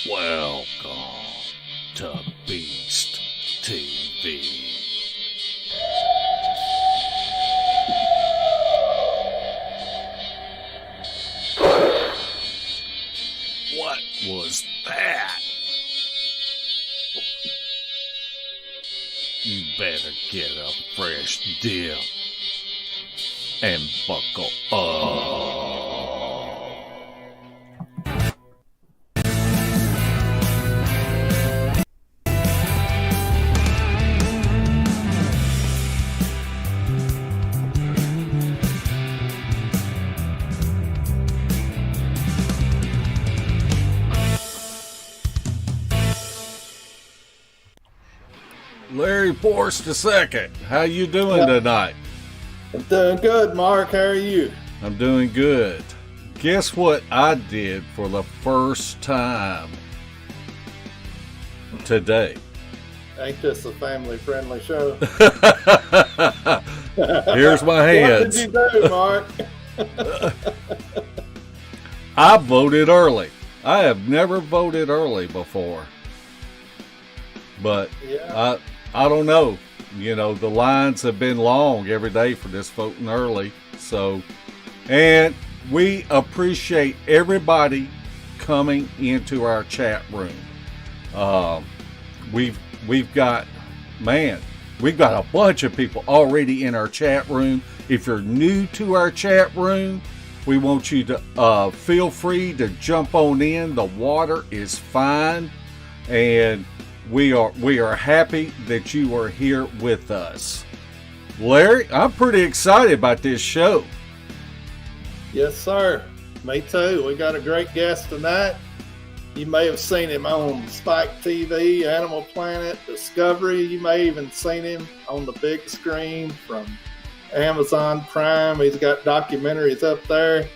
Welcome to Beast TV. What was that? You better get a fresh dip and buckle up. Larry Forrest II, how you doing tonight? I'm doing good, Mark. How are you? I'm doing good. Guess what I did for the first time today? Ain't this a family-friendly show? Here's my hands. What did you do, Mark? I voted early. I have never voted early before. But Yeah. I don't know. You know, the lines have been long every day for this voting early. So, and we appreciate everybody coming into our chat room. We've got a bunch of people already in our chat room. If you're new to our chat room, we want you to feel free to jump on in. The water is fine, and we are happy that you are here with us. Larry, I'm pretty excited about this show. Yes, sir. Me too. We got a great guest tonight. You may have seen him on Spike TV, Animal Planet, Discovery. You may even seen him on the big screen from Amazon Prime. He's got documentaries up there.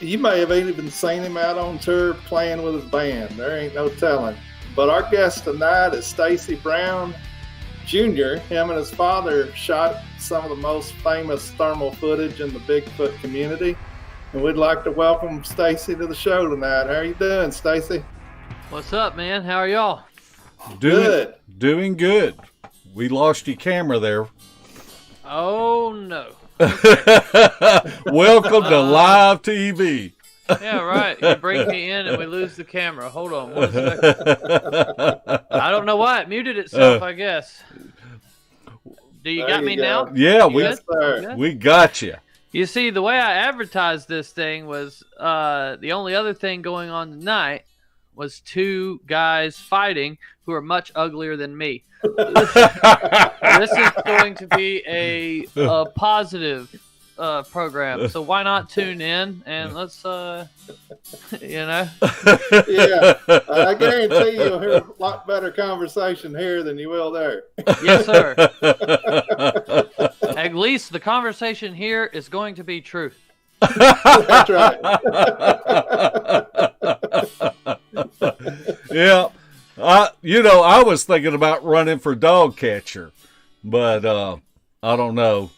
You may have even seen him out on tour playing with his band. There ain't no telling. But our guest tonight is Stacy Brown Jr. Him and his father shot some of the most famous thermal footage in the Bigfoot community. And we'd like to welcome Stacy to the show tonight. How are you doing, Stacy? What's up, man? How are y'all? Good. Doing good. We lost your camera there. Oh, no. Welcome to live TV. Yeah, right. You bring me in and we lose the camera. Hold on 1 second. I don't know why it muted itself, I guess. Do you got me now? Yeah, we got you. You see, the way I advertised this thing was the only other thing going on tonight was two guys fighting who are much uglier than me. This is going to be a positive program, so why not tune in and let's Yeah, I guarantee you'll hear a lot better conversation here than you will there. Yes, sir. At least the conversation here is going to be truth. That's right. Yeah, I was thinking about running for dog catcher, but I don't know.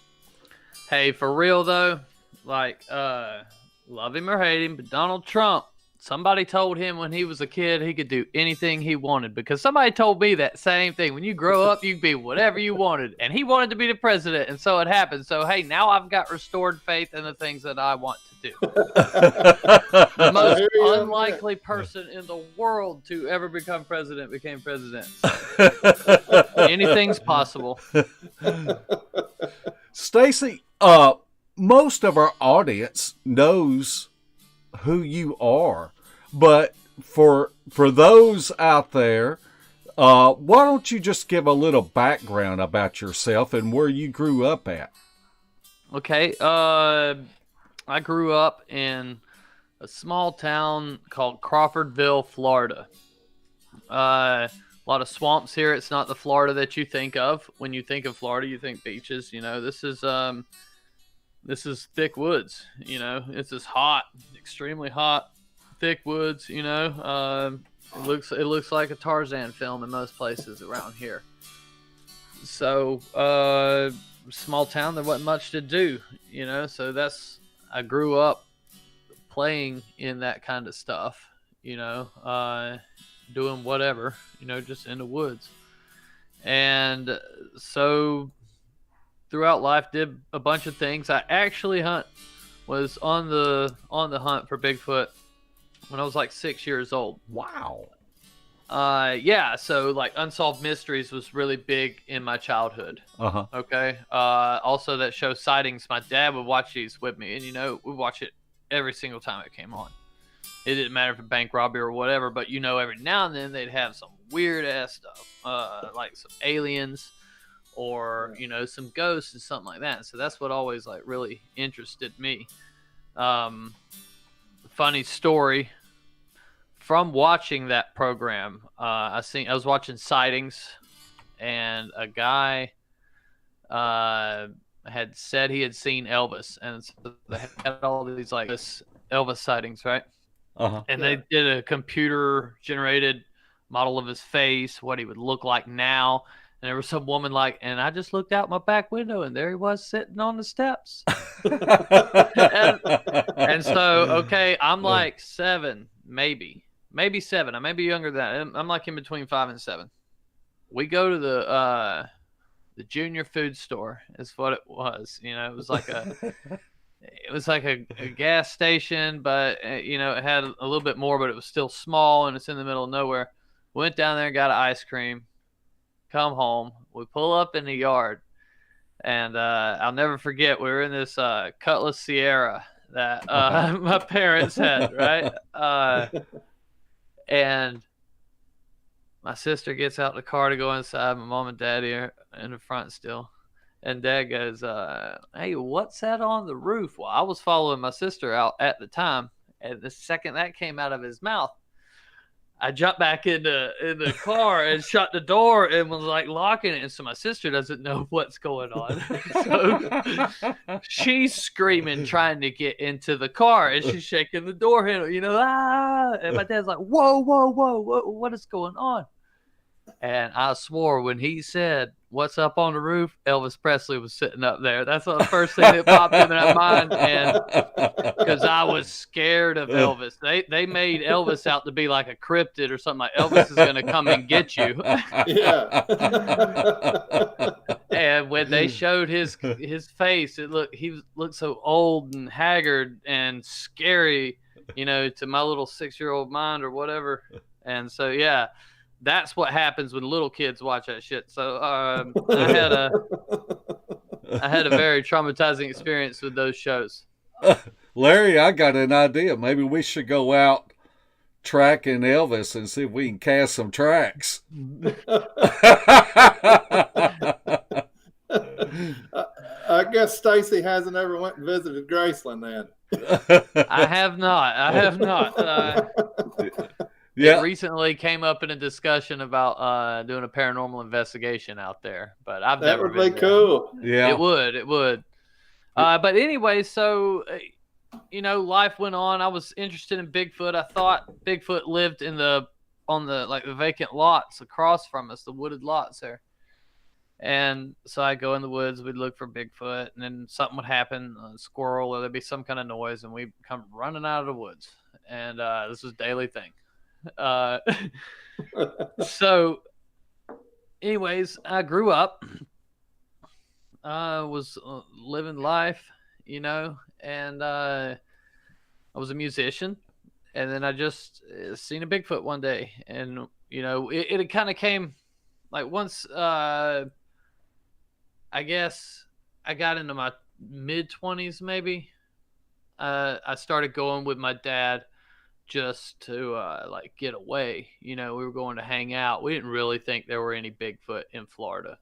Hey, for real though, like, love him or hate him, but Donald Trump, somebody told him when he was a kid he could do anything he wanted, because somebody told me that same thing. When you grow up, you can be whatever you wanted, and he wanted to be the president, and so it happened. So, hey, now I've got restored faith in the things that I want to do. The most unlikely person in the world to ever become president became president. So, anything's possible. Stacy, most of our audience knows who you are, but for those out there, why don't you just give a little background about yourself and where you grew up at? Okay, I grew up in a small town called Crawfordville, Florida. A lot of swamps here. It's not the Florida that you think of. When you think of Florida, you think beaches. You know, this is thick woods. You know, it's just hot, extremely hot, thick woods. You know, it looks like a Tarzan film in most places around here. So, small town, there wasn't much to do. You know, so I grew up playing in that kind of stuff. doing whatever, just in the woods. And so throughout life, did a bunch of things. I actually was on the hunt for Bigfoot when I was like 6 years old. Wow. Yeah, so like Unsolved Mysteries was really big in my childhood. Uh-huh. Okay. Also that show Sightings, my dad would watch these with me, and we'd watch it every single time it came on. It didn't matter if a bank robbery or whatever, but every now and then they'd have some weird ass stuff, like some aliens or some ghosts and something like that. So that's what always like really interested me. Funny story. From watching that program, I was watching Sightings, and a guy had said he had seen Elvis, and so they had all these like Elvis sightings, right? Uh-huh. And they did a computer-generated model of his face, what he would look like now. And there was some woman like, and I just looked out my back window, and there he was sitting on the steps. and so, okay, I'm like 7, maybe 7. I may be younger than that. I'm like in between 5 and 7. We go to the junior food store, is what it was. It was like a gas station, but it had a little bit more, but it was still small, and it's in the middle of nowhere. Went down there and got an ice cream. Come home. We pull up in the yard, and I'll never forget, we were in this Cutlass Sierra that my parents had, right? And my sister gets out the car to go inside. My mom and dad are in the front still. And Dad goes, hey, what's that on the roof? Well, I was following my sister out at the time. And the second that came out of his mouth, I jumped back in the car and shut the door and was like locking it. And so my sister doesn't know what's going on. So she's screaming, trying to get into the car. And she's shaking the door handle, And my dad's like, whoa, what is going on? And I swore when he said, what's up on the roof, Elvis Presley was sitting up there. That's the first thing that popped into my mind. And because I was scared of Elvis. They made Elvis out to be like a cryptid or something, like Elvis is going to come and get you. Yeah. And when they showed his face, he looked so old and haggard and scary, to my little 6-year-old mind or whatever. And so, yeah. That's what happens when little kids watch that shit. So I had a very traumatizing experience with those shows. Larry, I got an idea. Maybe we should go out tracking Elvis and see if we can cast some tracks. I guess Stacy hasn't ever went and visited Graceland then. I have not. Yeah. It recently came up in a discussion about doing a paranormal investigation out there, but I've never been there. That would be cool. Yeah, it would. But anyway, so life went on. I was interested in Bigfoot. I thought Bigfoot lived on the vacant lots across from us, the wooded lots there. And so I go in the woods, we'd look for Bigfoot, and then something would happen, a squirrel, or there'd be some kind of noise, and we'd come running out of the woods. And this was a daily thing. So anyways, I grew up, was living life, and I was a musician, and then I just seen a Bigfoot one day, and it kind of came like once I guess I got into my mid-20s maybe. I started going with my dad just to get away. We were going to hang out. We didn't really think there were any Bigfoot in Florida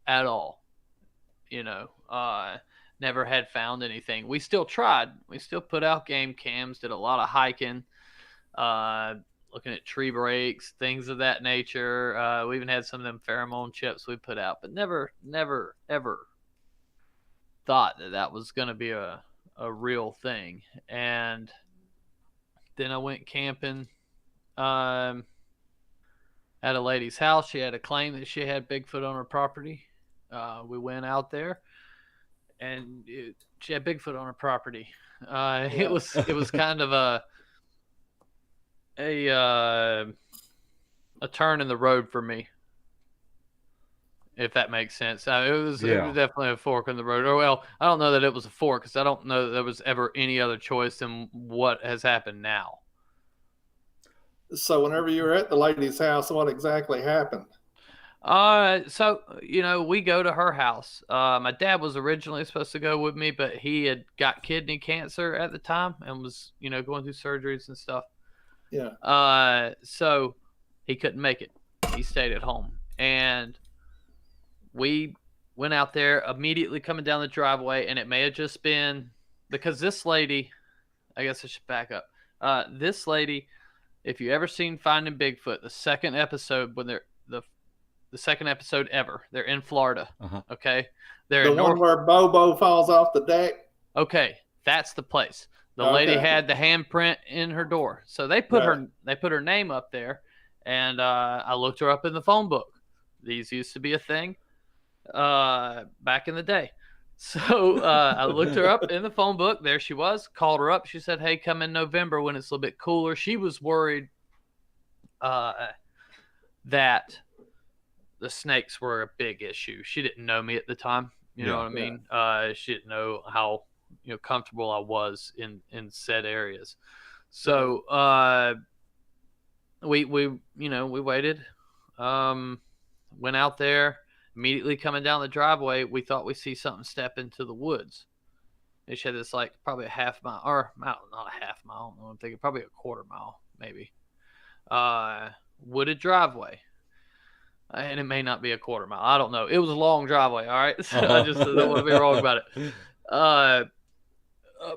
at all. Never had found anything. We still tried. We still put out game cams, did a lot of hiking, looking at tree breaks, things of that nature. We even had some of them pheromone chips we put out, but never ever thought that was going to be a real thing. And then I went camping at a lady's house. She had a claim that she had Bigfoot on her property. We went out there, and she had Bigfoot on her property. It was kind of a turn in the road for me, if that makes sense. It Yeah. was definitely a fork in the road. Or well, I don't know that it was a fork because I don't know that there was ever any other choice than what has happened now. So whenever you were at the lady's house, what exactly happened? So we go to her house. My dad was originally supposed to go with me, but he had got kidney cancer at the time and was, going through surgeries and stuff. Yeah. So he couldn't make it. He stayed at home, and we went out there immediately coming down the driveway, and it may have just been because this lady. I guess I should back up. This lady, if you ever seen Finding Bigfoot, the second episode when they're the second episode ever. They're in Florida. Uh-huh. Okay, they're The in one where Bobo falls off the deck. Okay, that's the place. The lady had the handprint in her door, so they put her name up there, and I looked her up in the phone book. These used to be a thing back in the day. So I looked her up in the phone book. There she was. Called her up. She said, "Hey, come in November when it's a little bit cooler." She was worried that the snakes were a big issue. She didn't know me at the time. You know what I mean? She didn't know how comfortable I was in said areas. So we waited. Went out there. Immediately coming down the driveway, we thought we see something step into the woods. And she had this probably a half mile, or not a half mile. I'm thinking probably a quarter mile, maybe. Wooded driveway. And it may not be a quarter mile. I don't know. It was a long driveway, all right? So I just don't want to be wrong about it.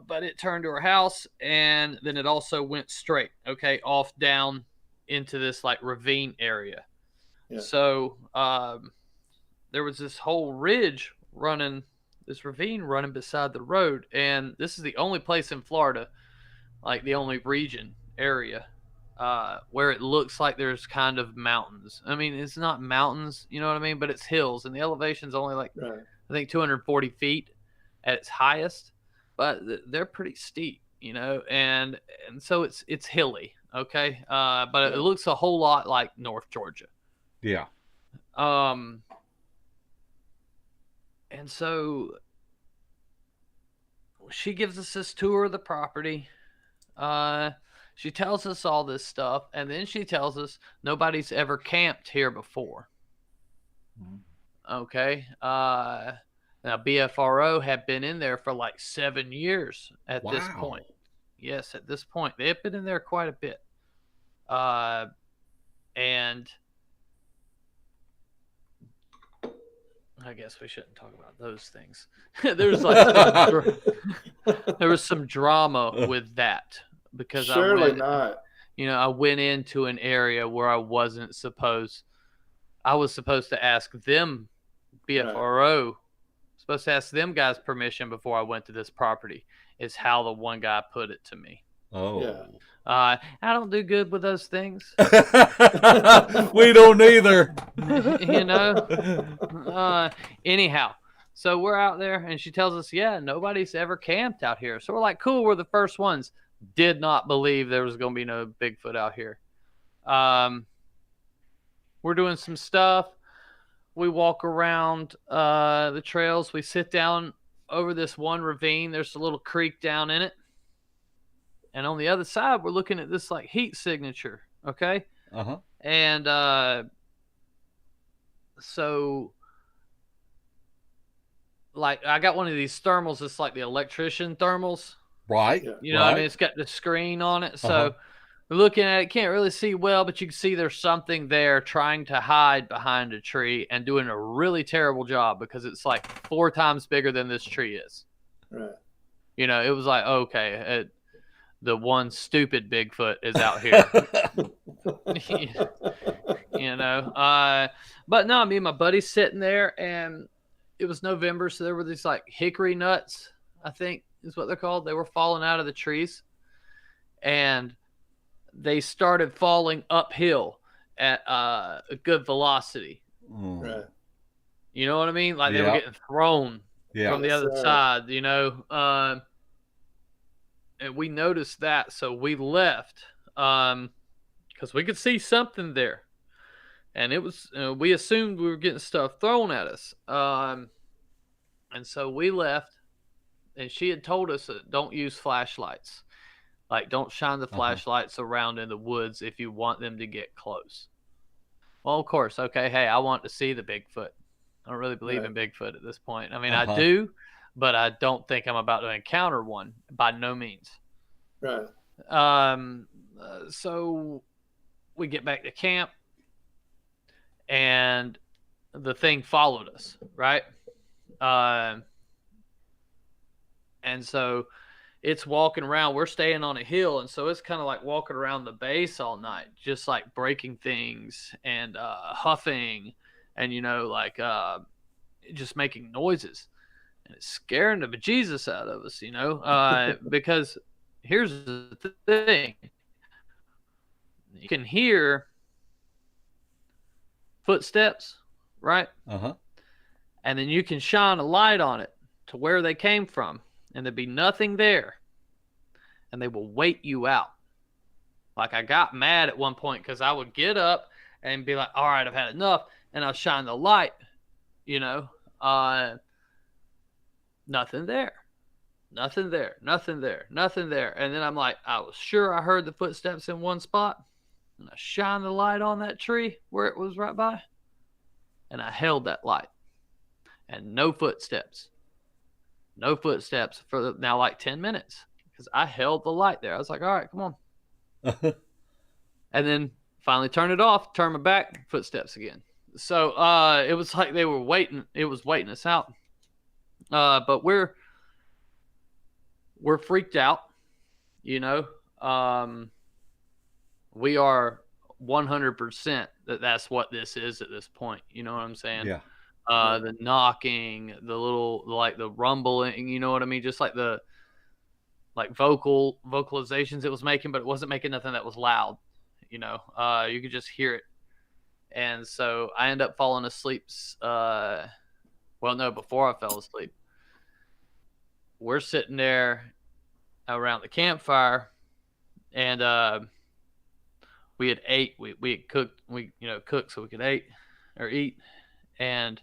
But it turned to her house, and then it also went straight, okay, off down into this ravine area. Yeah. So there was this whole ridge running, this ravine running beside the road. And this is the only place in Florida, the only region area, where it looks like there's kind of mountains. I mean, it's not mountains, you know what I mean? But it's hills, and the elevation's only I think 240 feet at its highest. But they're pretty steep, and so it's hilly, okay? But it looks a whole lot like North Georgia. Yeah. And so she gives us this tour of the property. She tells us all this stuff, and then she tells us nobody's ever camped here before. Okay. Now BFRO had been in there for 7 years at this point. Yes, at this point. They have been in there quite a bit. And I guess we shouldn't talk about those things. There's there was some drama with that because not. I went into an area where I wasn't supposed. I was supposed to ask them, BFRO, supposed to ask them guys permission before I went to this property. Is how the one guy put it to me. Oh. Yeah. I don't do good with those things. We don't either. Anyhow, so we're out there, and she tells us, nobody's ever camped out here. So we're like, cool, we're the first ones. Did not believe there was going to be no Bigfoot out here. We're doing some stuff. We walk around the trails. We sit down over this one ravine. There's a little creek down in it. And on the other side, we're looking at this heat signature, okay? Uh-huh. And so I got one of these thermals. It's like the electrician thermals. Right. You know what I mean? It's got the screen on it. So we're looking at it. Can't really see well, but you can see there's something there trying to hide behind a tree and doing a really terrible job because it's 4 times bigger than this tree is. Right. It was okay. The one stupid Bigfoot is out here. But no, me and my buddy's sitting there, and it was November, so there were these hickory nuts, I think is what they're called. They were falling out of the trees, and they started falling uphill at a good velocity. Right. You know what I mean? They were getting thrown from the other side, and we noticed that, so we left. because we could see something there. And it was, we assumed we were getting stuff thrown at us. And so we left, and she had told us that don't use flashlights. Like, don't shine the flashlights around in the woods if you want them to get close. Well, of course. Okay. Hey, I want to see the Bigfoot. I don't really believe in Bigfoot at this point. I mean, I do, but I don't think I'm about to encounter one by no means. Right. So we get back to camp, and the thing followed us, right? And so it's walking around. We're staying on a hill, and so it's kind of like walking around the base all night, just like breaking things and huffing, and like just making noises, and it's scaring the bejesus out of us, because here's the thing: you can hear footsteps, right? And then you can shine a light on it to where they came from, and there'd be nothing there, and they will wait you out. Like, I got mad at one point because I would get up and be like, all right, I've had enough, and I'll shine the light, nothing there. Nothing there. And then I'm like, I was sure I heard the footsteps in one spot, and I shined the light on that tree where it was right by, and I held that light, and no footsteps for now like 10 minutes, because I held the light there. I was like, all right, come on. And then finally turned it off, turned my back, footsteps again. So it was like they were waiting. It was waiting us out. But we're freaked out, We are 100% that's what this is at this point. You know what I'm saying? Yeah. The knocking, the little, like the rumbling, you know what I mean? Just like the vocalizations it was making, but it wasn't making nothing that was loud. You could just hear it. And so I ended up falling asleep. Before I fell asleep, we're sitting there around the campfire, and we had ate. We had cooked. We cooked so we could eat, and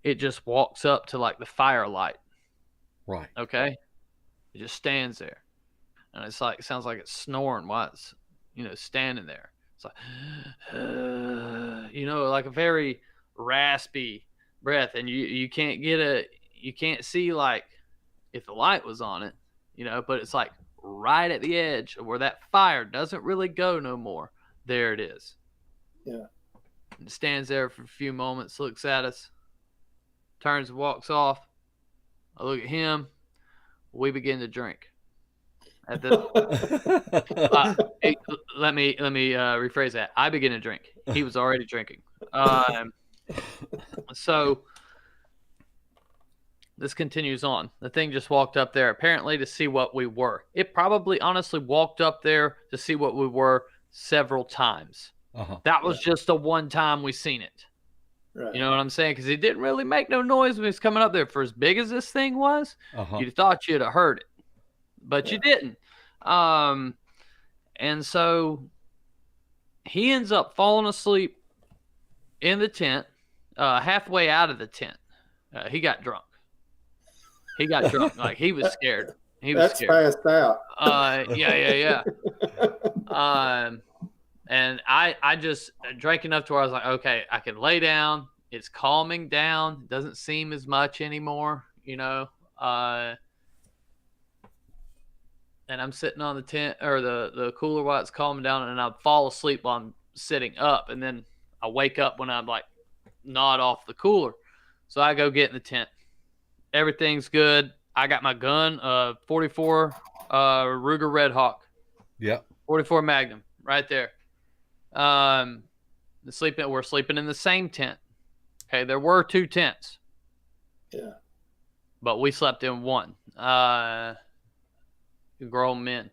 it just walks up to like the firelight. Right. Okay. It just stands there, and it sounds like it's snoring while it's standing there. It's like like a very raspy breath, and you can't see like if the light was on it, but it's like right at the edge of where that fire doesn't really go no more. There it is. Yeah. And it stands there for a few moments, looks at us, turns and walks off. I look at him. We begin to drink. At this, let me rephrase that. I begin to drink. He was already drinking. So this continues on. The thing just walked up there apparently to see what we were. It probably honestly walked up there to see what we were several times. That was just the one time we seen it. Right. You know what I'm saying? Because it didn't really make no noise when it was coming up there. For as big as this thing was, you'd thought you'd have heard it, but you didn't. And so he ends up falling asleep in the tent, halfway out of the tent. He got drunk. Like, he was scared. That's scared. Passed out. Yeah. And I just drank enough to where I was like, okay, I can lay down. It's calming down. It doesn't seem as much anymore, And I'm sitting on the tent or the cooler while it's calming down, and I fall asleep while I'm sitting up, and then I wake up when I'm like nod off the cooler. So I go get in the tent. Everything's good. I got my gun, 44 Ruger Red Hawk. Yeah. 44 Magnum right there. We're sleeping in the same tent. Okay, there were 2 tents. Yeah. But we slept in one. Grown men.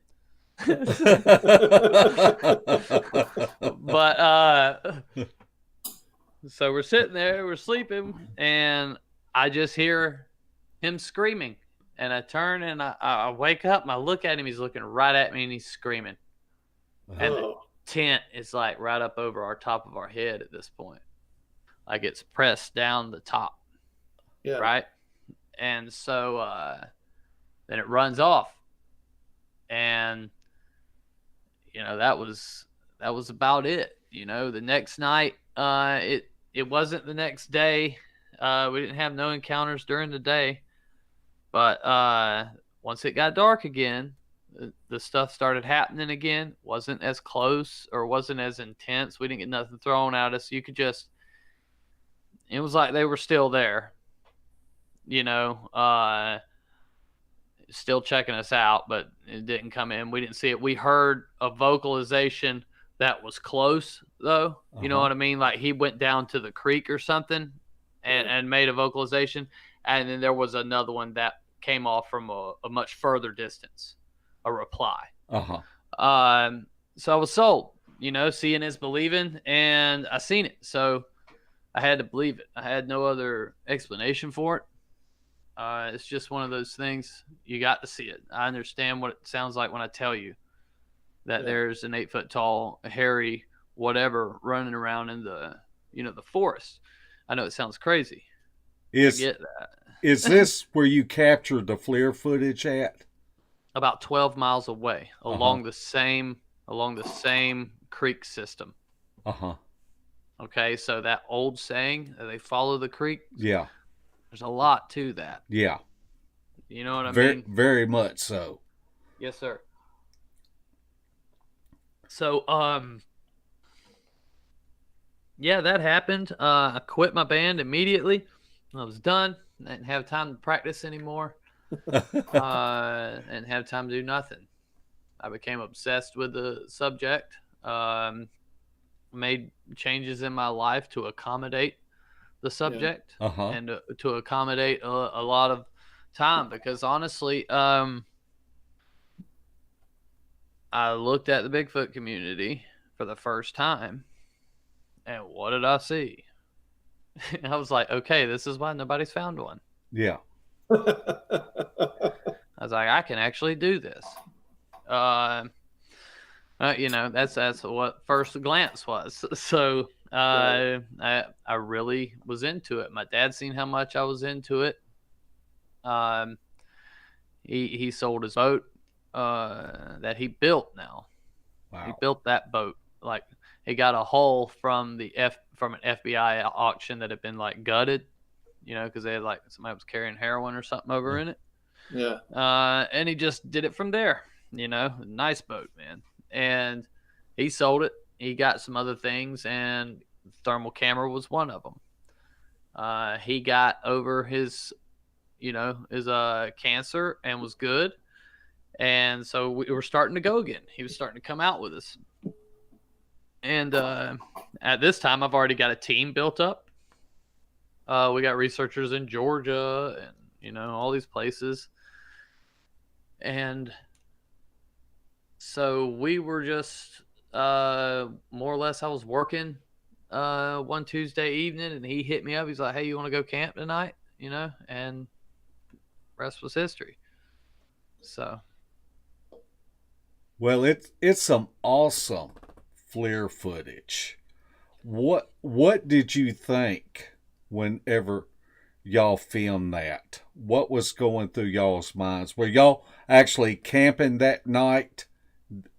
But so we're sitting there, we're sleeping, and I just hear him screaming. And I turn and I wake up and I look at him. He's looking right at me and he's screaming. And tent is like right up over our top of our head at this point. Like it's pressed down the top, Yeah. right? And so then it runs off. And that was about it. The next night, it wasn't the next day. We didn't have no encounters during the day, but once it got dark again, the stuff started happening again. Wasn't as close or wasn't as intense. We didn't get nothing thrown at us. You could just, it was like they were still there, still checking us out, but it didn't come in. We didn't see it. We heard a vocalization that was close, though. You know what I mean? Like he went down to the creek or something and made a vocalization. And then there was another one that came off from a much further distance, a reply. So I was sold, seeing is believing, and I seen it. So I had to believe it. I had no other explanation for it. It's just one of those things. You got to see it. I understand what it sounds like when I tell you that there's an 8-foot tall, hairy, whatever running around in the forest. I know it sounds crazy. I get that. Is this where you captured the FLIR footage at? About 12 miles away, along the same creek system. Okay, so that old saying that they follow the creek. Yeah. There's a lot to that. Yeah. You know what I mean? mean? Very much so. Yes, sir. So, yeah, that happened. I quit my band immediately. I was done. I didn't have time to practice anymore. And have time to do nothing. I became obsessed with the subject. Made changes in my life to accommodate the subject and to accommodate a lot of time, because honestly, I looked at the Bigfoot community for the first time, and what did I see? I was like, okay, this is why nobody's found one. Yeah. I was like, I can actually do this. That's what first glance was. So I really was into it. My dad seen how much I was into it. He sold his boat that he built now. Wow. He built that boat. Like he got a hull from an FBI auction that had been like gutted, because they had like somebody was carrying heroin or something over in it. Yeah. And he just did it from there. Nice boat, man. And he sold it. He got some other things, and thermal camera was one of them. He got over his cancer and was good. And so we were starting to go again. He was starting to come out with us. And at this time, I've already got a team built up. We got researchers in Georgia and, all these places. And so we were just more or less, I was working one Tuesday evening, and he hit me up. He's like, hey, you want to go camp tonight? And rest was history. So. Well, it's some awesome FLIR footage. What did you think whenever y'all filmed that? What was going through y'all's minds? Were y'all actually camping that night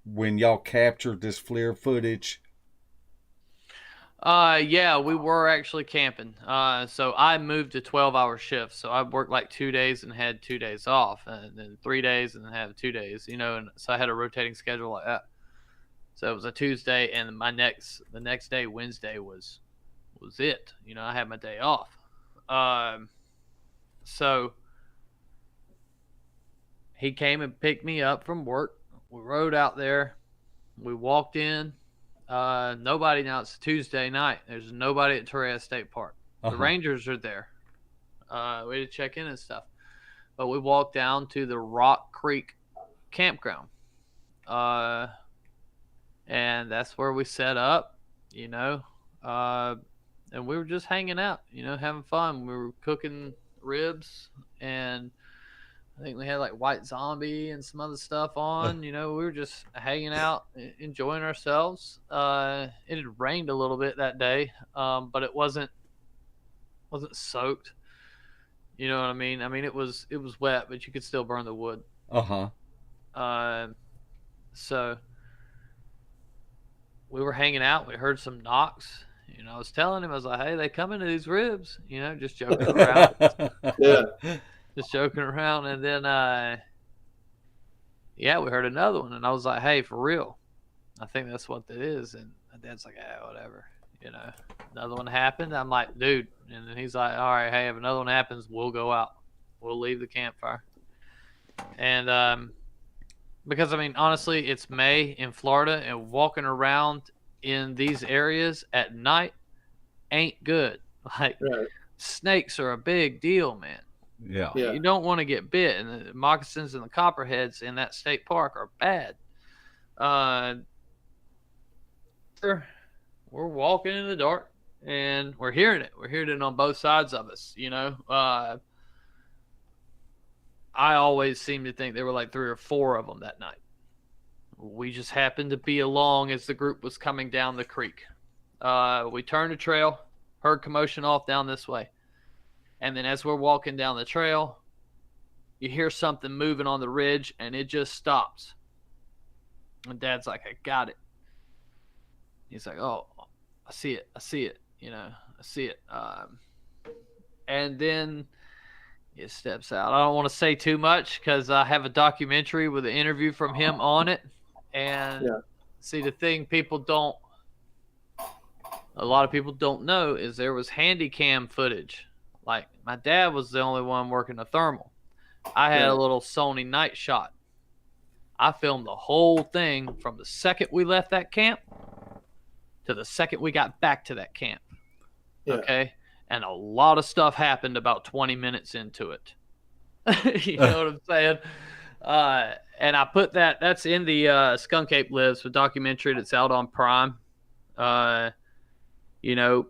when y'all captured this FLIR footage? Yeah, we were actually camping. So I moved to 12-hour shifts. So I worked like 2 days and had 2 days off, and then 3 days and then had 2 days, and so I had a rotating schedule like that. So it was a Tuesday, and the next day, Wednesday was it. I had my day off. So he came and picked me up from work. We rode out there. We walked in. Nobody now. It's Tuesday night. There's nobody at Torres State Park. The Rangers are there. We had to check in and stuff. But we walked down to the Rock Creek campground. And that's where we set up, and we were just hanging out, having fun. We were cooking ribs and I think we had like White Zombie and some other stuff on. You know, we were just hanging out, enjoying ourselves. It had rained a little bit that day, but it wasn't soaked. You know what I mean? I mean, it was wet, but you could still burn the wood. So we were hanging out. We heard some knocks. You know, I was telling him, I was like, "Hey, they come into these ribs." You know, just joking around. Yeah. Just joking around, and then yeah, we heard another one, and I was like, "Hey, for real, I think that's what that is." And my dad's like, "Ah, whatever." You know, another one happened. I'm like, "Dude," and then he's like, "All right, hey, if another one happens, we'll go out. We'll leave the campfire." And because I mean, honestly, it's May in Florida, and walking around in these areas at night ain't good. Like, Right. snakes are a big deal, man. Yeah. Yeah. You don't want to get bit, and the moccasins and the copperheads in that state park are bad. We're walking in the dark, and we're hearing it. We're hearing it on both sides of us. You know, I always seem to think there were like 3 or 4 of them that night. We just happened to be along as the group was coming down the creek. We turned the trail, heard commotion off down this way. And then as we're walking down the trail, you hear something moving on the ridge, and it just stops. And Dad's like, "I got it." He's like, "Oh, I see it. You know, I see it." And then it steps out. I don't want to say too much because I have a documentary with an interview from him on it. And see, the thing a lot of people don't know is there was handy cam footage. Like, my dad was the only one working a thermal. I had a little Sony night shot. I filmed the whole thing from the second we left that camp to the second we got back to that camp. Yeah. Okay? And a lot of stuff happened about 20 minutes into it. You know what I'm saying? And I put that's in the Skunk Ape Lives, the documentary that's out on Prime. You know,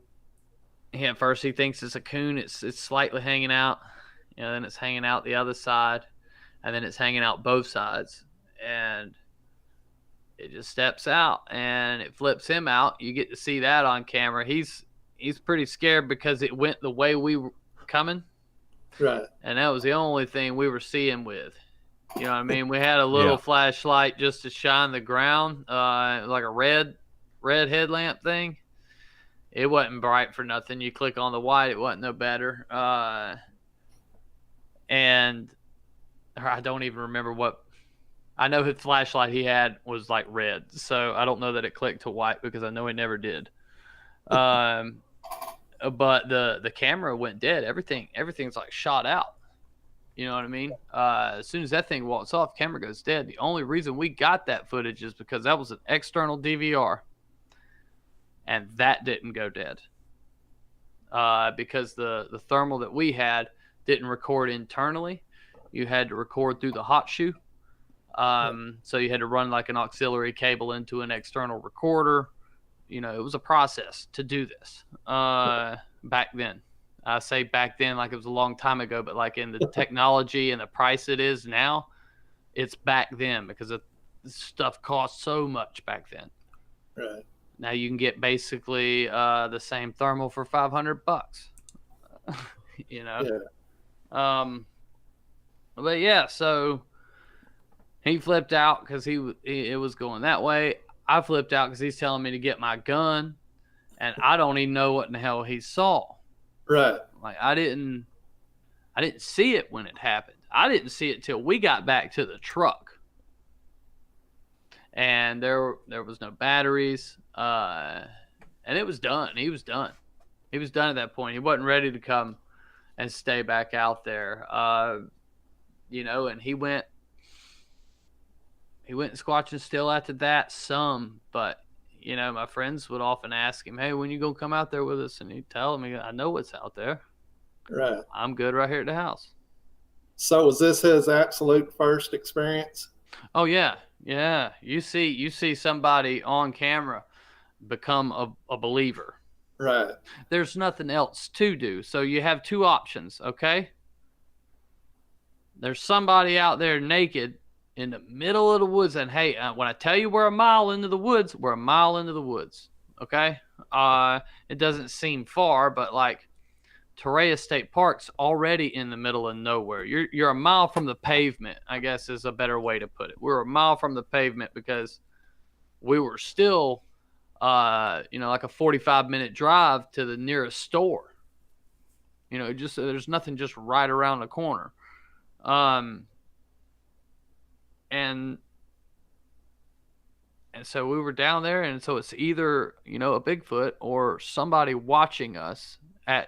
at first he thinks it's a coon. It's slightly hanging out. You know, then it's hanging out the other side, and then it's hanging out both sides, and it just steps out and it flips him out. You get to see that on camera. He's pretty scared because it went the way we were coming, Right. and that was the only thing we were seeing with. You know what I mean? We had a little flashlight just to shine the ground, like a red headlamp thing. It wasn't bright for nothing. You click on the white, it wasn't no better. And I don't even remember what. I know his flashlight he had was like red, so I don't know that it clicked to white because I know it never did. But the camera went dead. Everything's like shot out. You know what I mean? As soon as that thing walks off, camera goes dead. The only reason we got that footage is because that was an external DVR, and that didn't go dead. Because the thermal that we had didn't record internally. You had to record through the hot shoe. So you had to run like an auxiliary cable into an external recorder. You know, it was a process to do this back then. I say back then like it was a long time ago, but like in the technology and the price it is now, it's back then because this stuff cost so much back then. Right. Now you can get basically the same thermal for $500. You know? Yeah. But yeah, so he flipped out because it was going that way. I flipped out because he's telling me to get my gun, and I don't even know what in the hell he saw. Right. Like, I didn't see it when it happened. I didn't see it till we got back to the truck, and there was no batteries, and it was done. He was done. He was done at that point. He wasn't ready to come and stay back out there. You know, and he went squatching still after that some, but you know, my friends would often ask him, "Hey, when you gonna come out there with us?" And he'd tell them, "I know what's out there. Right. I'm good right here at the house." So was this his absolute first experience? Oh yeah. You see somebody on camera become a believer. Right. There's nothing else to do. So you have 2 options, okay? there's somebody out there naked in the middle of the woods. And hey, when I tell you we're a mile into the woods, we're a mile into the woods. Okay. It doesn't seem far, but like Torreya State Park's already in the middle of nowhere. You're a mile from the pavement, I guess is a better way to put it. We're a mile from the pavement because we were still, like a 45-minute drive to the nearest store. Just there's nothing just right around the corner. And so we were down there, and so it's either, a Bigfoot or somebody watching us at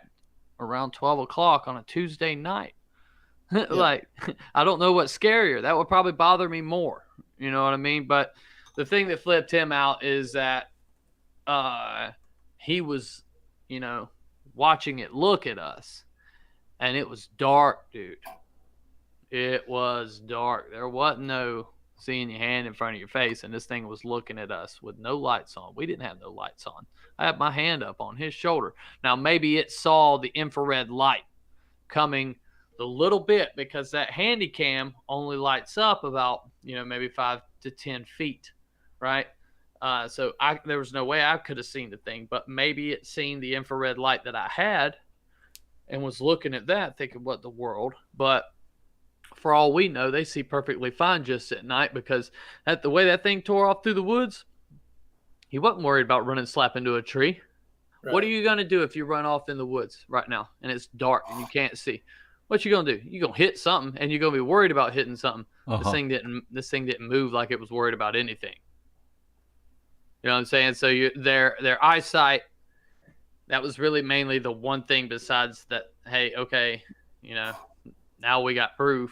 around 12 o'clock on a Tuesday night. Yeah. Like, I don't know what's scarier. That would probably bother me more. You know what I mean? But the thing that flipped him out is that he was, watching it look at us. And it was dark, dude. It was dark. There wasn't no seeing your hand in front of your face, and this thing was looking at us with no lights on. We didn't have no lights on. I had my hand up on his shoulder. Now, maybe it saw the infrared light coming the little bit, because that handy cam only lights up about, maybe 5 to 10 feet, right? So there was no way I could have seen the thing, but maybe it seen the infrared light that I had and was looking at that thinking, what the world? But for all we know, they see perfectly fine just at night, because the way that thing tore off through the woods, he wasn't worried about running slap into a tree. Right. What are you going to do if you run off in the woods right now and it's dark and you can't see? What you going to do? You're going to hit something, and you're going to be worried about hitting something. This thing didn't move like it was worried about anything. You know what I'm saying? So their eyesight, that was really mainly the one thing besides that, hey, okay, now we got proof,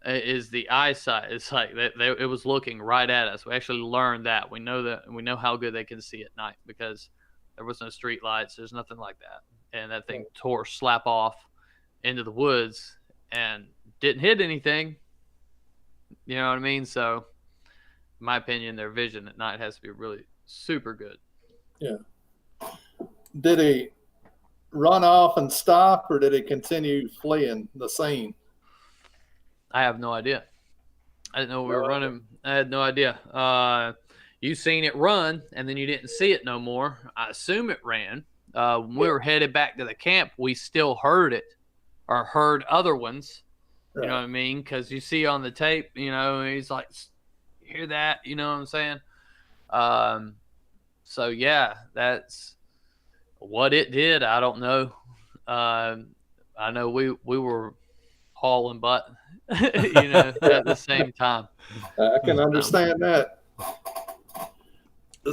is the eyesight. It's like it was looking right at us. We actually learned that. We know how good they can see at night, because there was no street lights. There's nothing like that. And that thing tore slap off into the woods and didn't hit anything. You know what I mean? So, in my opinion, their vision at night has to be really super good. Yeah. Did he run off and stop, or did he continue fleeing the scene? I have no idea. I didn't know we were running. I had no idea. You seen it run, and then you didn't see it no more. I assume it ran. When we were headed back to the camp, we still heard it, or heard other ones. Right. You know what I mean? Because you see on the tape, he's like, hear that? You know what I'm saying? So, yeah, that's what it did. I don't know. I know we were hauling butt, at the same time. I can understand that.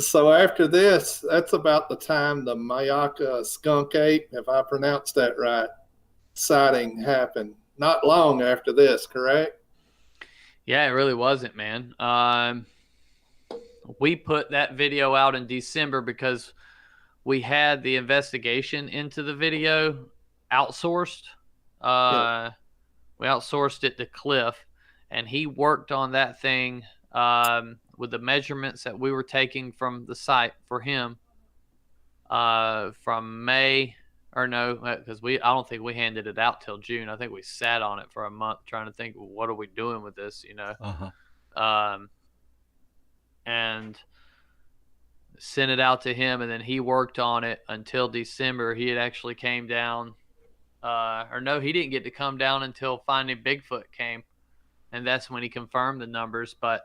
So after this, that's about the time the Myakka skunk ape, if I pronounced that right, sighting happened. Not long after this, correct? Yeah, it really wasn't, man. We put that video out in December because we had the investigation into the video outsourced. We outsourced it to Cliff, and he worked on that thing with the measurements that we were taking from the site for him from May, or no, because I don't think we handed it out till June. I think we sat on it for a month trying to think, well, what are we doing with this, and sent it out to him, and then he worked on it until December. He had actually came down, or no, he didn't get to come down until Finding Bigfoot came, and that's when he confirmed the numbers, but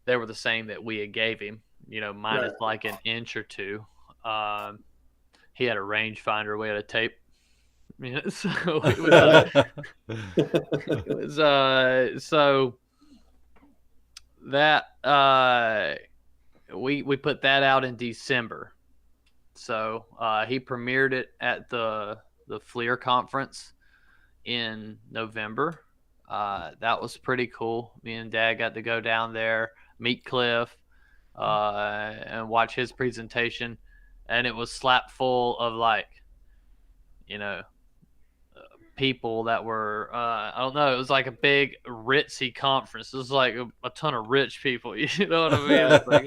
they were the same that we had gave him, minus like an inch or two. He had a rangefinder. We had a tape. So it was, so that we put that out in December. So he premiered it at the FLIR conference in November. That was pretty cool. Me and Dad got to go down there, meet Cliff, and watch his presentation. And it was slap full of people that were, I don't know, it was like a big ritzy conference. It was like a ton of rich people. You know what I mean? It's like,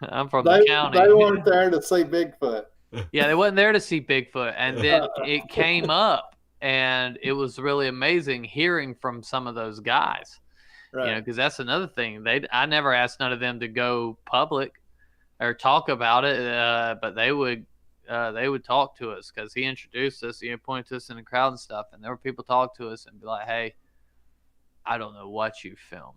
I'm from the county. They weren't there to see Bigfoot. Yeah, they wasn't there to see Bigfoot. And then it came up, And it was really amazing hearing from some of those guys, Right. because that's another thing. I never asked none of them to go public or talk about it, but they would talk to us because he introduced us, pointed us in the crowd and stuff, and there were people talk to us and be like, "Hey, I don't know what you filmed,"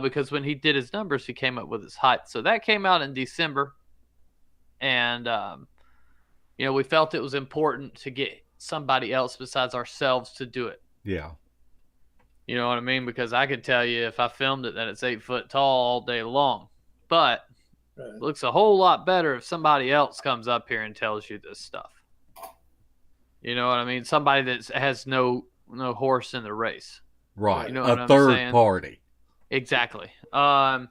because when he did his numbers, he came up with his height. So that came out in December, and we felt it was important to get somebody else besides ourselves to do it. Yeah. You know what I mean? Because I could tell you if I filmed it that it's 8 foot tall all day long, but it looks a whole lot better if somebody else comes up here and tells you this stuff. You know what I mean? Somebody that has no horse in the race. Right. You know what a I'm third saying? party. Exactly. But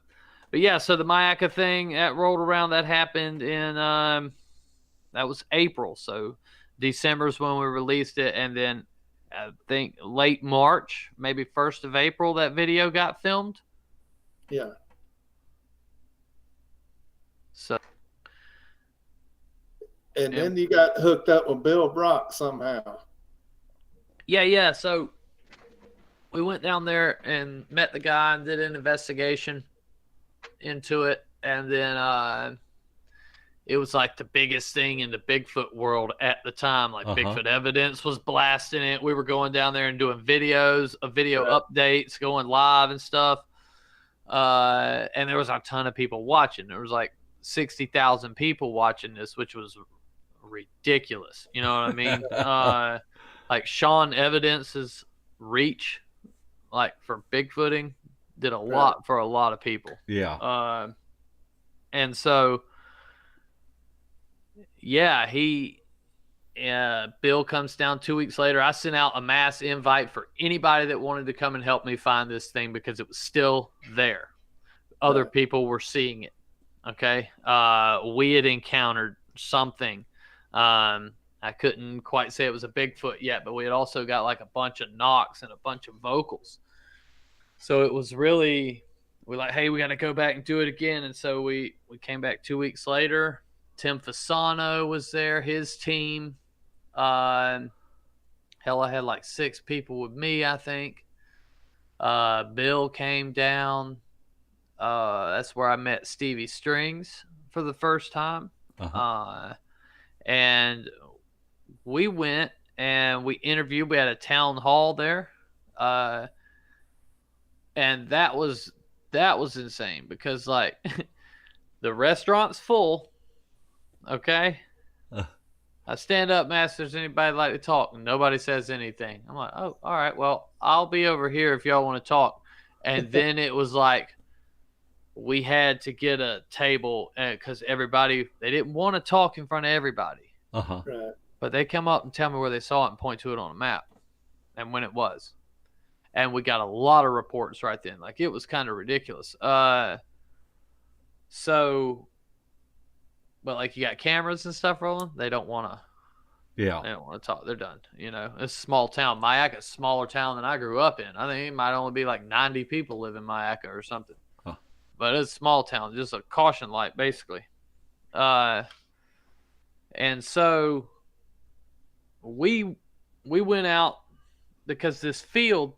yeah, so the Myakka thing that rolled around, that happened in that was April. So December is when we released it, and then I think late March, maybe 1st of April, that video got filmed. Yeah. So. And then you got hooked up with Bill Brock somehow. Yeah. So we went down there and met the guy and did an investigation into it. And then it was like the biggest thing in the Bigfoot world at the time. Like Bigfoot Evidence was blasting it. We were going down there and doing videos, video updates, going live and stuff. And there was a ton of people watching. There was like 60,000 people watching this, which was ridiculous. You know what I mean? Like Sean Evidence's reach, like for Bigfooting, did a lot for a lot of people. Yeah. And so, yeah, Bill comes down 2 weeks later. I sent out a mass invite for anybody that wanted to come and help me find this thing because it was still there. Other people were seeing it. Okay. We had encountered something. I couldn't quite say it was a Bigfoot yet, but we had also got like a bunch of knocks and a bunch of vocals. So it was really, we're like, hey, we got to go back and do it again. And so we came back 2 weeks later. Tim Fasano was there, his team. Hell, I had like 6 people with me, I think. Bill came down. That's where I met Stevie Strings for the first time. And we went and we interviewed. We had a town hall there. And that was insane because like the restaurant's full. Okay. I stand up and ask if there's anybody like to talk, and nobody says anything. I'm like, oh, all right, well, I'll be over here if y'all want to talk. And then it was like we had to get a table because everybody, they didn't want to talk in front of everybody. But they come up and tell me where they saw it and point to it on a map and when it was. And we got a lot of reports right then. Like, it was kind of ridiculous. So, but like you got cameras and stuff rolling. They don't want to. Yeah. They don't want to talk. They're done. You know, it's a small town. Myakka's a smaller town than I grew up in. I think it might only be like 90 people live in Myakka or something. But it's a small town. Just a caution light, basically. And so we went out because this field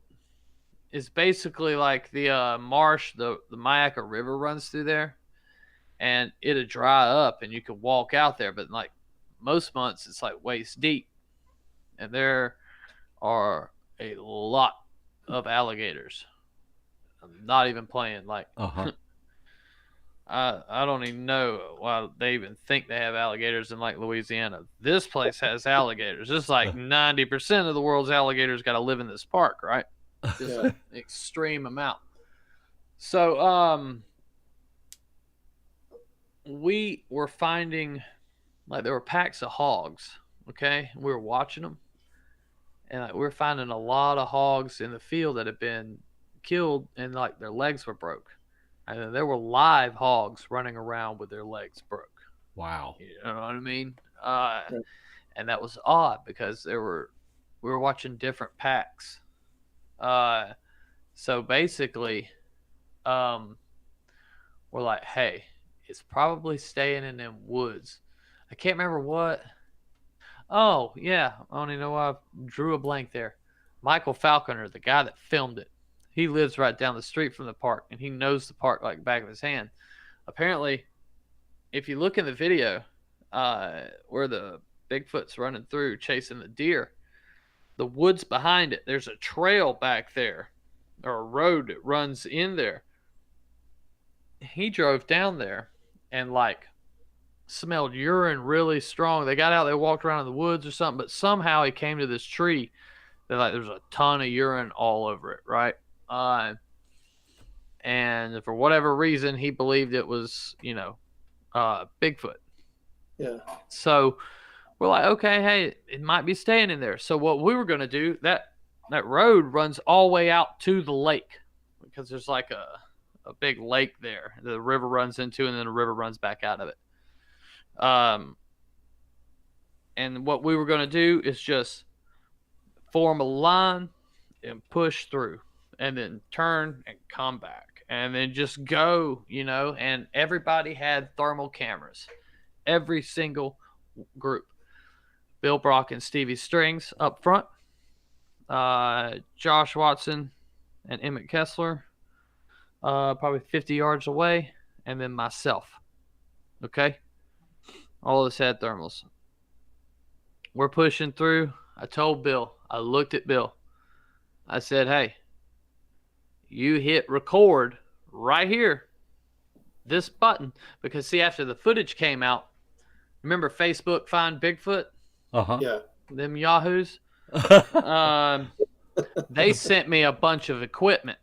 is basically like the marsh. The Myakka River runs through there. And it'll dry up and you can walk out there. But like most months, it's like waist deep. And there are a lot of alligators. I'm not even playing. Like, I don't even know why they even think they have alligators in like Louisiana. This place has alligators. It's like 90% of the world's alligators got to live in this park, right? Just an extreme amount. So, we were finding, like, there were packs of hogs, okay? We were watching them, and like, we were finding a lot of hogs in the field that had been killed, and like their legs were broke. And then there were live hogs running around with their legs broke. Wow. You know what I mean? And that was odd because we were watching different packs. So basically, we're like, hey, it's probably staying in them woods. I can't remember what. Oh, yeah. I don't even know why I drew a blank there. Michael Falconer, the guy that filmed it, he lives right down the street from the park, and he knows the park like the back of his hand. Apparently, if you look in the video where the Bigfoot's running through chasing the deer, the woods behind it, there's a trail back there, or a road that runs in there. He drove down there and like smelled urine really strong. They got out, they walked around in the woods or something, but somehow he came to this tree that like there's a ton of urine all over it, right? And for whatever reason, he believed it was, Bigfoot. Yeah. So we're like, okay, hey, it might be staying in there. So what we were gonna do, that road runs all the way out to the lake because there's like a big lake there. The river runs into, and then the river runs back out of it. And what we were gonna do is just form a line and push through, and then turn and come back, and then just go, and everybody had thermal cameras. Every single group. Bill Brock and Stevie Strings up front. Josh Watson and Emmett Kessler, probably 50 yards away, and then myself. Okay? All of us had thermals. We're pushing through. I told Bill, I looked at Bill. I said, hey, you hit record right here, this button, because see, after the footage came out, remember Facebook Find Bigfoot? Uh-huh. Yeah. Them yahoos? They sent me a bunch of equipment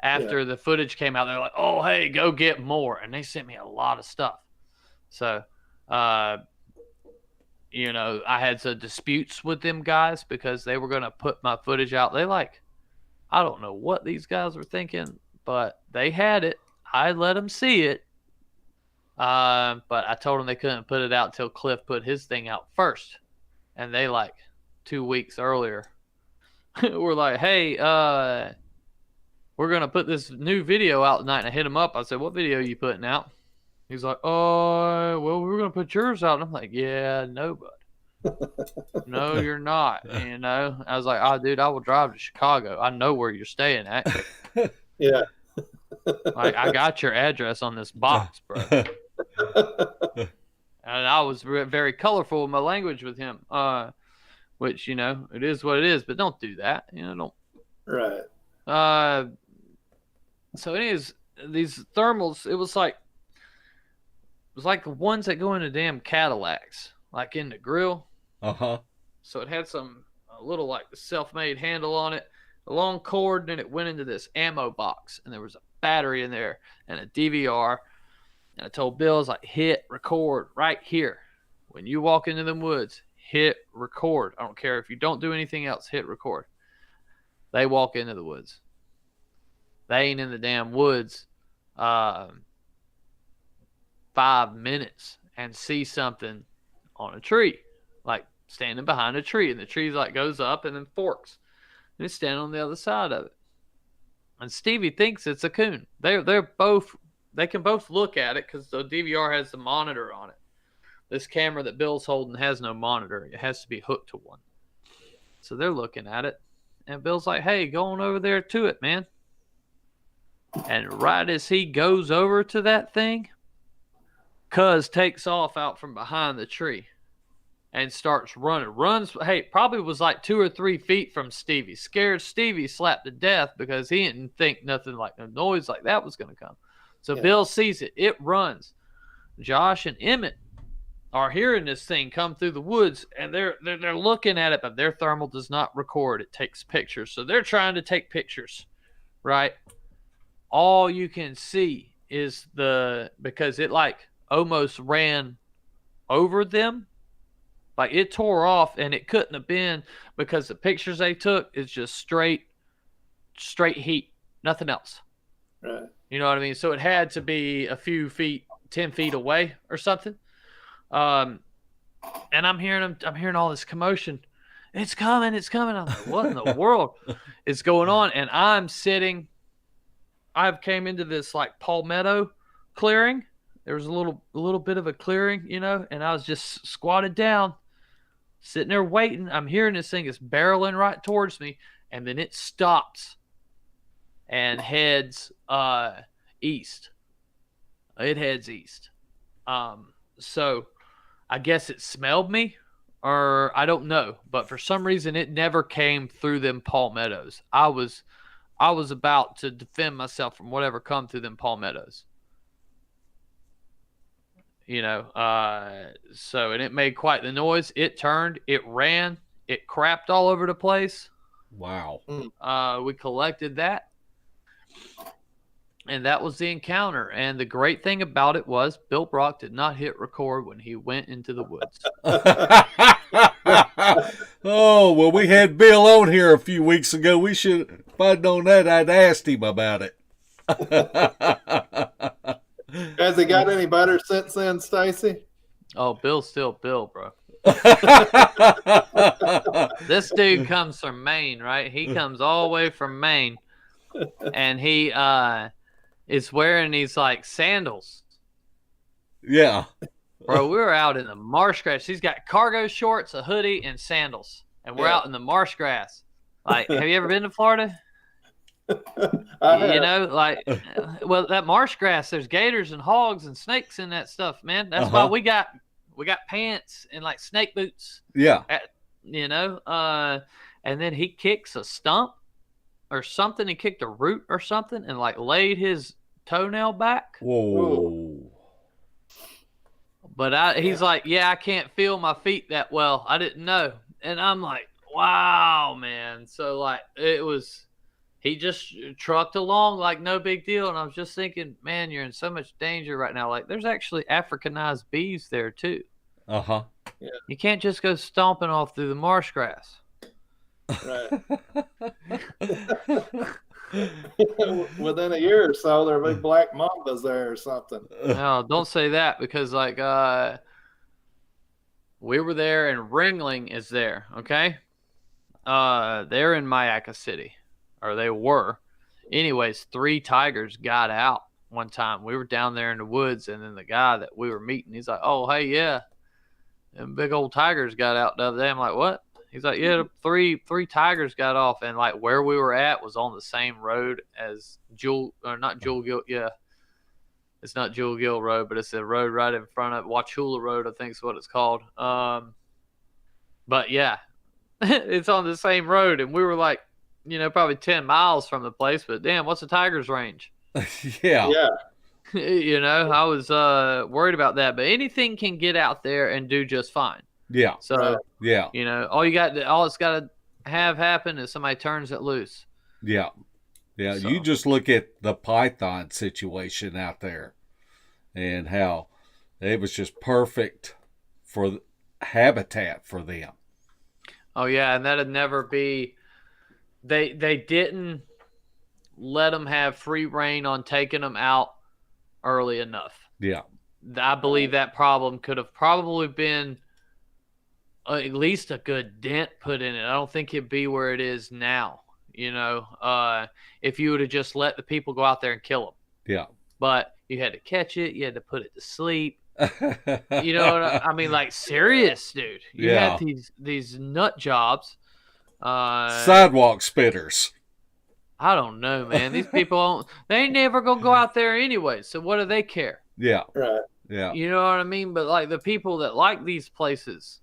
after the footage came out. They're like, oh, hey, go get more. And they sent me a lot of stuff. So, I had some disputes with them guys because they were going to put my footage out. I don't know what these guys were thinking, but they had it. I let them see it. But I told them they couldn't put it out till Cliff put his thing out first. And they 2 weeks earlier were like, hey, we're going to put this new video out tonight. And I hit him up. I said, what video are you putting out? He's like, oh, well, we're going to put yours out. And I'm like, yeah, no, bud. No, you're not. I was like, oh, dude, I will drive to Chicago. I know where you're staying at. Yeah. I got your address on this box, bro. And I was very colorful in my language with him, which, it is what it is, but don't do that. Don't. Right. So anyways, these thermals, it was like the ones that go into damn Cadillacs, like in the grill. Uh-huh. So it had a little self-made handle on it, a long cord, and it went into this ammo box, and there was a battery in there and a DVR. And I told Bill, I was like, hit record right here. When you walk into the woods, hit record. I don't care if you don't do anything else, hit record. They walk into the woods. They ain't in the damn woods 5 minutes and see something on a tree, standing behind a tree. And the tree goes up and then forks. And it's standing on the other side of it. And Stevie thinks it's a coon. They can both look at it because the DVR has the monitor on it. This camera that Bill's holding has no monitor. It has to be hooked to one. So they're looking at it. And Bill's like, hey, go on over there to it, man. And right as he goes over to that thing, Cuz takes off out from behind the tree and starts running. Probably was 2 or 3 feet from Stevie. Scared Stevie slapped to death because he didn't think nothing like no noise like that was going to come. So Bill sees it. It runs. Josh and Emmett are hearing this thing come through the woods, and they're looking at it, but their thermal does not record. It takes pictures. So they're trying to take pictures, right? All you can see is because it almost ran over them. It tore off, and it couldn't have been because the pictures they took is just straight heat, nothing else. Right. You know what I mean? So it had to be a few feet, 10 feet away or something. And I'm hearing all this commotion. It's coming. I'm like, what in the world is going on? And I've came into this palmetto clearing. There was a little bit of a clearing, and I was just squatted down Sitting there waiting. I'm hearing this thing is barreling right towards me, and then it stops and heads east. It heads east. So I guess it smelled me, or I don't know. But for some reason, it never came through them palmettos. I was about to defend myself from whatever come through them palmettos. So, and it made quite the noise. It turned, it ran, it crapped all over the place. Wow. We collected that, and that was the encounter. And the great thing about it was Bill Brock did not hit record when he went into the woods. Oh, well, we had Bill on here a few weeks ago. We should, if I'd known that, I'd asked him about it. Has it got any better since then, Stacy? Oh, Bill's still Bill, bro. This dude comes from Maine, right? He comes all the way from Maine, and he is wearing these like sandals. Yeah. Bro, we were out in the marsh grass. He's got cargo shorts, a hoodie, and sandals, and we're out in the marsh grass. Like, have you ever been to Florida? Well, that marsh grass, there's gators and hogs and snakes in that stuff, man. That's why we got pants and like snake boots. Yeah. And then he kicks a stump or something. He kicked a root or something and like laid his toenail back. Whoa. But he's like, yeah, I can't feel my feet that well. I didn't know. And I'm like, wow, man. So like he just trucked along like no big deal. And I was just thinking, man, you're in so much danger right now. Like, there's actually Africanized bees there, too. Uh-huh. Yeah. You can't just go stomping off through the marsh grass. Right. Within a year or so, there'll be black mambas there or something. No, don't say that because, like, we were there and Ringling is there, okay? They're in Myakka City. Or they were. Anyways, 3 tigers got out one time. We were down there in the woods, and then the guy that we were meeting, he's like, oh, hey, yeah. Them big old tigers got out the other day. I'm like, what? He's like, yeah, three tigers got off. And, like, where we were at was on the same road as not Jewel Gill. Yeah. It's not Jewel Gill Road, but it's the road right in front of Wauchula Road, I think is what it's called. But, yeah, it's on the same road. And we were like, probably 10 miles from the place, but damn, what's the tiger's range? Yeah. I was worried about that, but anything can get out there and do just fine. Yeah. So, yeah. All it's got to have happen is somebody turns it loose. Yeah. Yeah. So. You just look at the python situation out there and how it was just perfect for habitat for them. Oh, yeah. And that'd never be. They didn't let them have free reign on taking them out early enough. Yeah. I believe that problem could have probably been at least a good dent put in it. I don't think it'd be where it is now, if you would have just let the people go out there and kill them. Yeah. But you had to catch it. You had to put it to sleep. You know what I mean? Like, serious, dude. You had these nut jobs. Sidewalk spitters. I don't know, man. These people, they ain't never gonna go out there anyway. So what do they care? Yeah. Right. Yeah. You know what I mean? But like the people that like these places,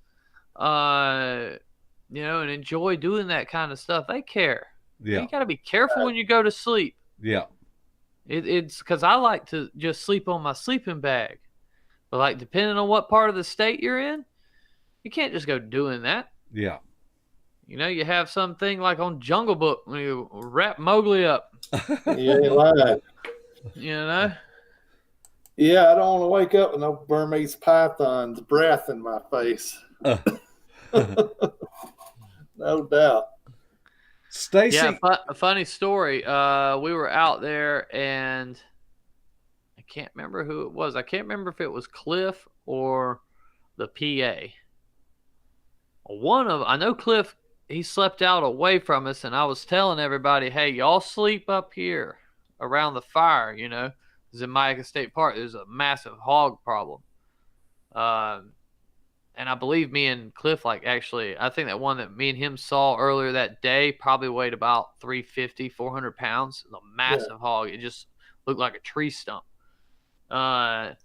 and enjoy doing that kind of stuff, they care. Yeah. You got to be careful when you go to sleep. Yeah. It's because I like to just sleep on my sleeping bag. But like depending on what part of the state you're in, you can't just go doing that. Yeah. You have something like on Jungle Book when you wrap Mowgli up. You ain't lying. Yeah, I don't want to wake up with no Burmese python's breath in my face. No doubt. Stacy. Yeah, a funny story. We were out there, and I can't remember who it was. I can't remember if it was Cliff or the PA. I know Cliff. He slept out away from us, and I was telling everybody, hey, y'all sleep up here around the fire, Because in Myakka State Park, there's a massive hog problem. and I believe me and Cliff, like, actually, I think that one that me and him saw earlier that day probably weighed about 350, 400 pounds. A massive hog. It just looked like a tree stump. But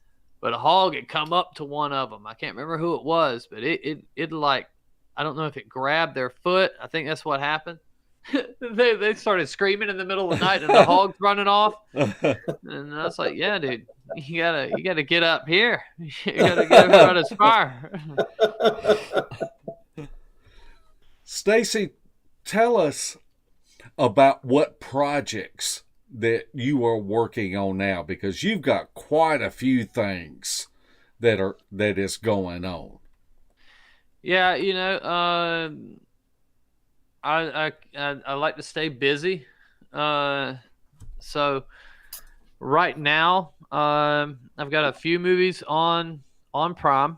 a hog had come up to one of them. I can't remember who it was, but it like, I don't know if it grabbed their foot. I think that's what happened. they started screaming in the middle of the night, and the hog's running off. And I was like, "Yeah, dude, you gotta get up here. You gotta get up here on this fire." Stacy, tell us about what projects that you are working on now, because you've got quite a few things that is going on. Yeah, I like to stay busy. So right now, I've got a few movies on Prime.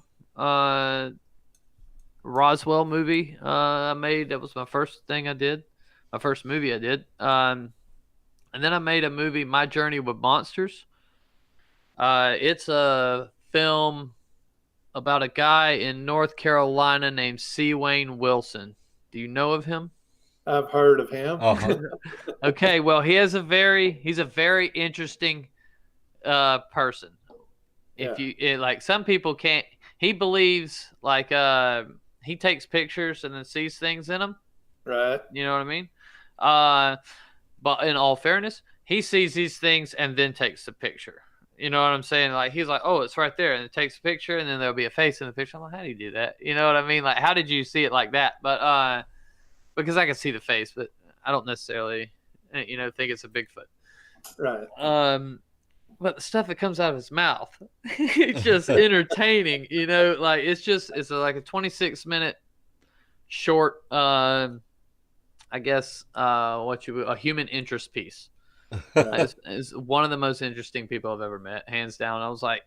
Roswell movie I made. That was my first thing I did. My first movie I did. And then I made a movie, My Journey with Monsters. It's a film about a guy in North Carolina named C. Wayne Wilson. Do you know of him? I've heard of him. Okay, well, he's a very interesting person. If you like, some people can't. He believes like he takes pictures and then sees things in them. Right. You know what I mean? But in all fairness, he sees these things and then takes the picture. You know what I'm saying? Like, he's like, oh, it's right there, and it takes a picture, and then there'll be a face in the picture. I'm like, how do you do that? You know what I mean? Like, how did you see it like that? But because I can see the face, but I don't necessarily, think it's a Bigfoot. Right. But the stuff that comes out of his mouth, it's just entertaining. Like, it's like a 26-minute short, I guess, a human interest piece. Is one of the most interesting people I've ever met, hands down. I was like,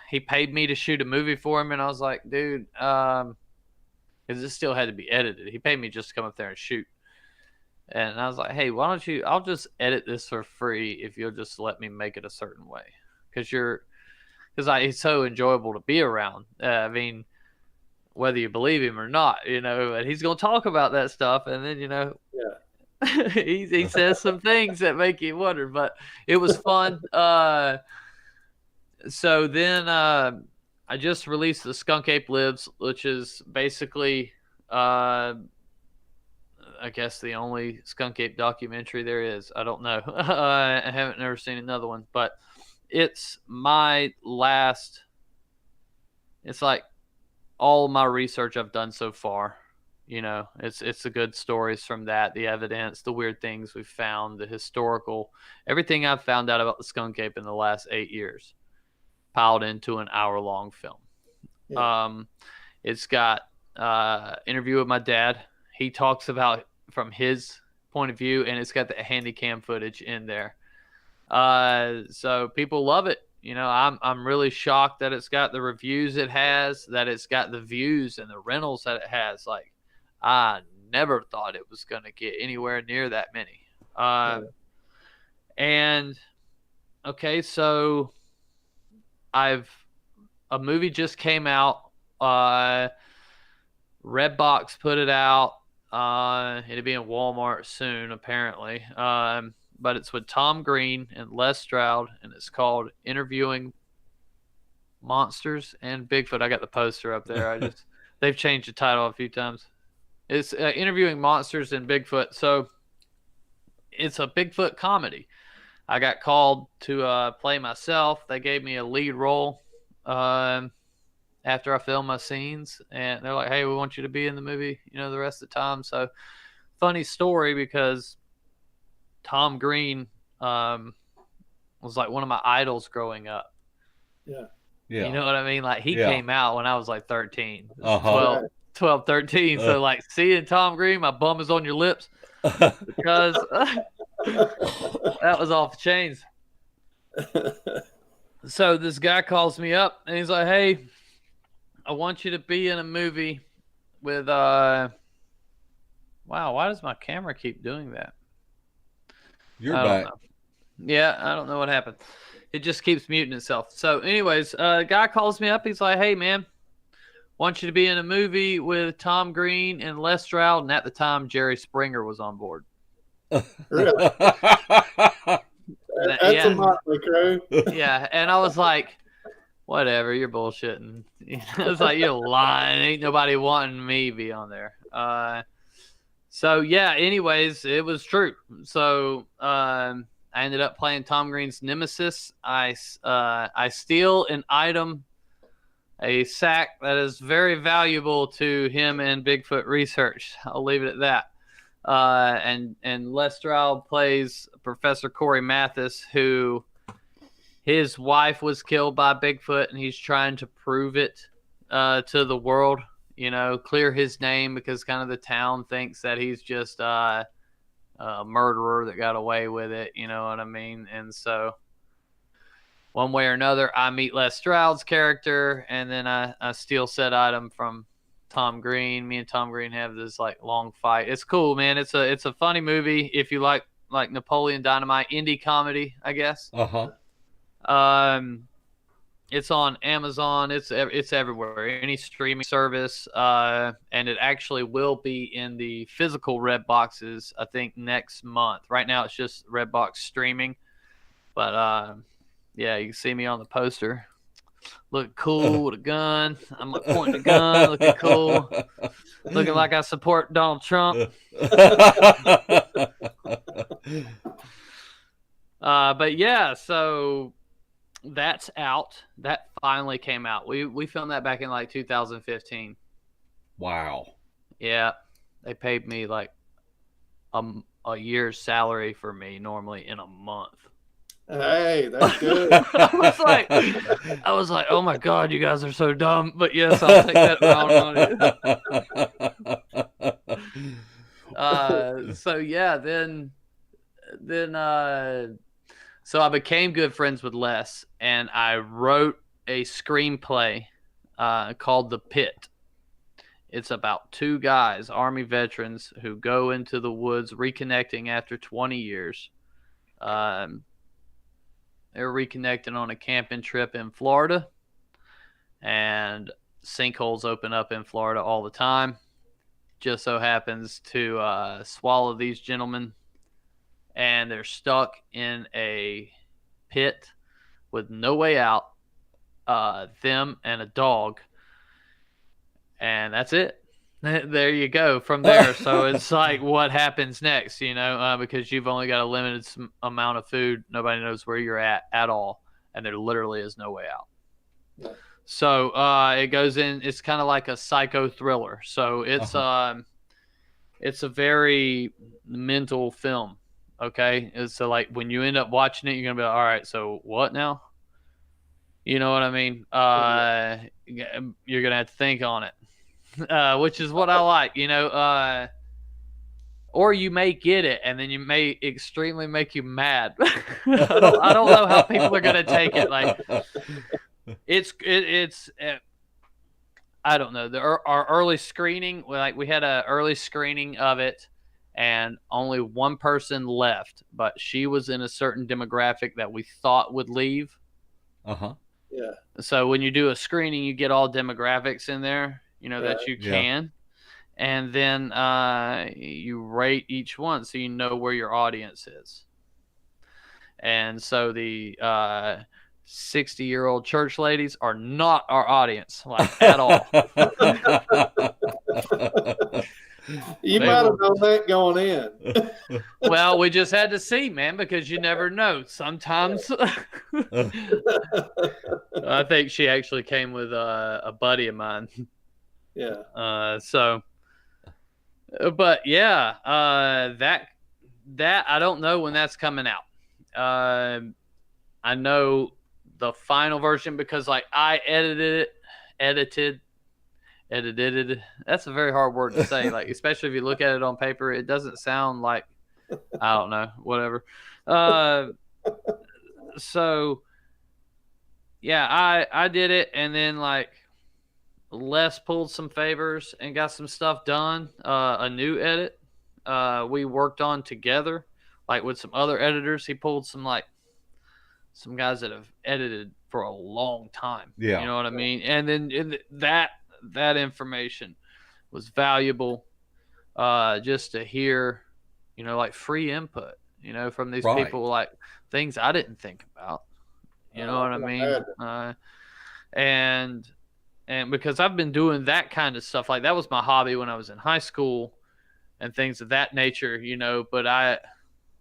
he paid me to shoot a movie for him, and I was like, dude, because this still had to be edited. He paid me just to come up there and shoot. And I was like, hey, why don't you, I'll just edit this for free if you'll just let me make it a certain way. Because he's so enjoyable to be around. I mean, whether you believe him or not, and he's going to talk about that stuff. And then, he says some things that make you wonder, but it was fun. So then I just released The Skunk Ape Lives, which is basically, I guess, the only skunk ape documentary there is. I don't know. I haven't never seen another one, but it's my last. It's like all my research I've done so far. It's the good stories from that, the evidence, the weird things we've found, the historical, everything I've found out about the skunk ape in the last 8 years, piled into an hour-long film. Yeah. It's got interview with my dad. He talks about from his point of view, and it's got the handy cam footage in there. So people love it. I'm really shocked that it's got the reviews it has, that it's got the views and the rentals that it has. Like, I never thought it was going to get anywhere near that many. And okay, so a movie just came out. Redbox put it out. It'll be in Walmart soon, apparently. But it's with Tom Green and Les Stroud, and it's called Interviewing Monsters and Bigfoot. I got the poster up there. They've changed the title a few times. It's Interviewing Monsters and Bigfoot. So it's a Bigfoot comedy. I got called to play myself. They gave me a lead role after I filmed my scenes, and they're like, hey, we want you to be in the movie, the rest of the time. So funny story, because Tom Green was like one of my idols growing up. Yeah. You know what I mean? Like, he came out when I was like 13, 12, 13. So like, seeing Tom Green, my bum is on your lips, because that was off the chains. So this guy calls me up and he's like, hey, I want you to be in a movie with wow, why does my camera keep doing that? You're back. Yeah, I don't know what happened. It just keeps muting itself. So anyways, a guy calls me up. He's like, hey, man, want you to be in a movie with Tom Green and Les Stroud, and at the time Jerry Springer was on board. Really? That's a motley crew. Yeah, and I was like, whatever, you're bullshitting. It's like, you're lying. Ain't nobody wanting me to be on there. So yeah, anyways, it was true. So I ended up playing Tom Green's nemesis. I steal an item, a sack that is very valuable to him and Bigfoot research. I'll leave it at that. And Les Stroud plays Professor Corey Mathis, who his wife was killed by Bigfoot, and he's trying to prove it to the world. You know, clear his name because kind of the town thinks that he's just a murderer that got away with it. You know what I mean? And so one way or another, I meet Les Stroud's character, and then I steal said item from Tom Green. Me and Tom Green have this like long fight. It's cool, man. It's a funny movie if you like Napoleon Dynamite, indie comedy, I guess. It's on Amazon. It's everywhere, any streaming service, and it actually will be in the physical red boxes, I think, next month. Right now it's just Redbox streaming, but yeah, you can see me on the poster. Looking cool with a gun. I'm like pointing a gun, looking cool, looking like I support Donald Trump. But yeah, so that's out. That finally came out. We filmed that back in like 2015. Wow. Yeah, they paid me like a year's salary for me normally in a month. Hey, that's good. I was like, oh my God, you guys are so dumb. But yes, I'll take that money. So yeah, then so I became good friends with Les, and I wrote a screenplay called The Pit. It's about two guys, Army veterans, who go into the woods reconnecting after 20 years. They're reconnecting on a camping trip in Florida, and sinkholes open up in Florida all the time. Just so happens to swallow these gentlemen, and they're stuck in a pit with no way out, them and a dog, and that's it. There you go from there. So it's like, what happens next, you know, because you've only got a limited amount of food. Nobody knows where you're at all, and there literally is no way out. Yeah. So it goes in. It's kind of like a psycho thriller. So it's it's a very mental film. Okay, so like when you end up watching it, you're gonna be like, all right, so what now? You know what I mean? You're gonna have to think on it. Which is what I like, you know, or you may get it and then you may extremely make you mad. I don't know how people are going to take it. Like it's I don't know. Our early screening, like we had an early screening of it and only one person left, but she was in a certain demographic that we thought would leave. Yeah. So when you do a screening, you get all demographics in there. You know, that you can. Yeah. And then you rate each one so you know where your audience is. And so the 60-year-old church ladies are not our audience, like, at all. You might have known that going in. Well, we just had to see, man, because you never know. Sometimes. I think she actually came with a buddy of mine. Yeah. So, but yeah, that I don't know when that's coming out. I know the final version because like I edited. That's a very hard word to say. Like, especially if you look at it on paper, it doesn't sound like, I don't know, whatever. So yeah, I did it. And then like, Les pulled some favors and got some stuff done. A new edit we worked on together, like with some other editors. He pulled some guys that have edited for a long time. Yeah, you know what I mean. And then that that information was valuable, just to hear, like free input, from these Right. people, like things I didn't think about. You know what I can mean? imagine. And because I've been doing that kind of stuff, like that was my hobby when I was in high school and things of that nature, but I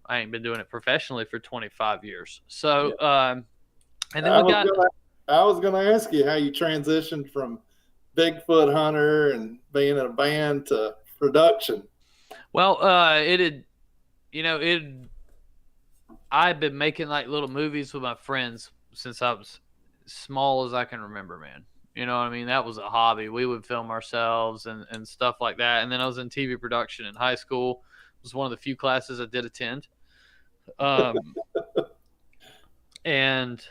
ain't been doing it professionally for 25 years. So, and then I we was got, gonna, I was gonna ask you how you transitioned from Bigfoot hunter and being in a band to production. well, it had, it, I've been making like little movies with my friends since I was small as I can remember, man. You know what I mean? That was a hobby. We would film ourselves and stuff like that. And then I was in TV production in high school. It was one of the few classes I did attend. Um, and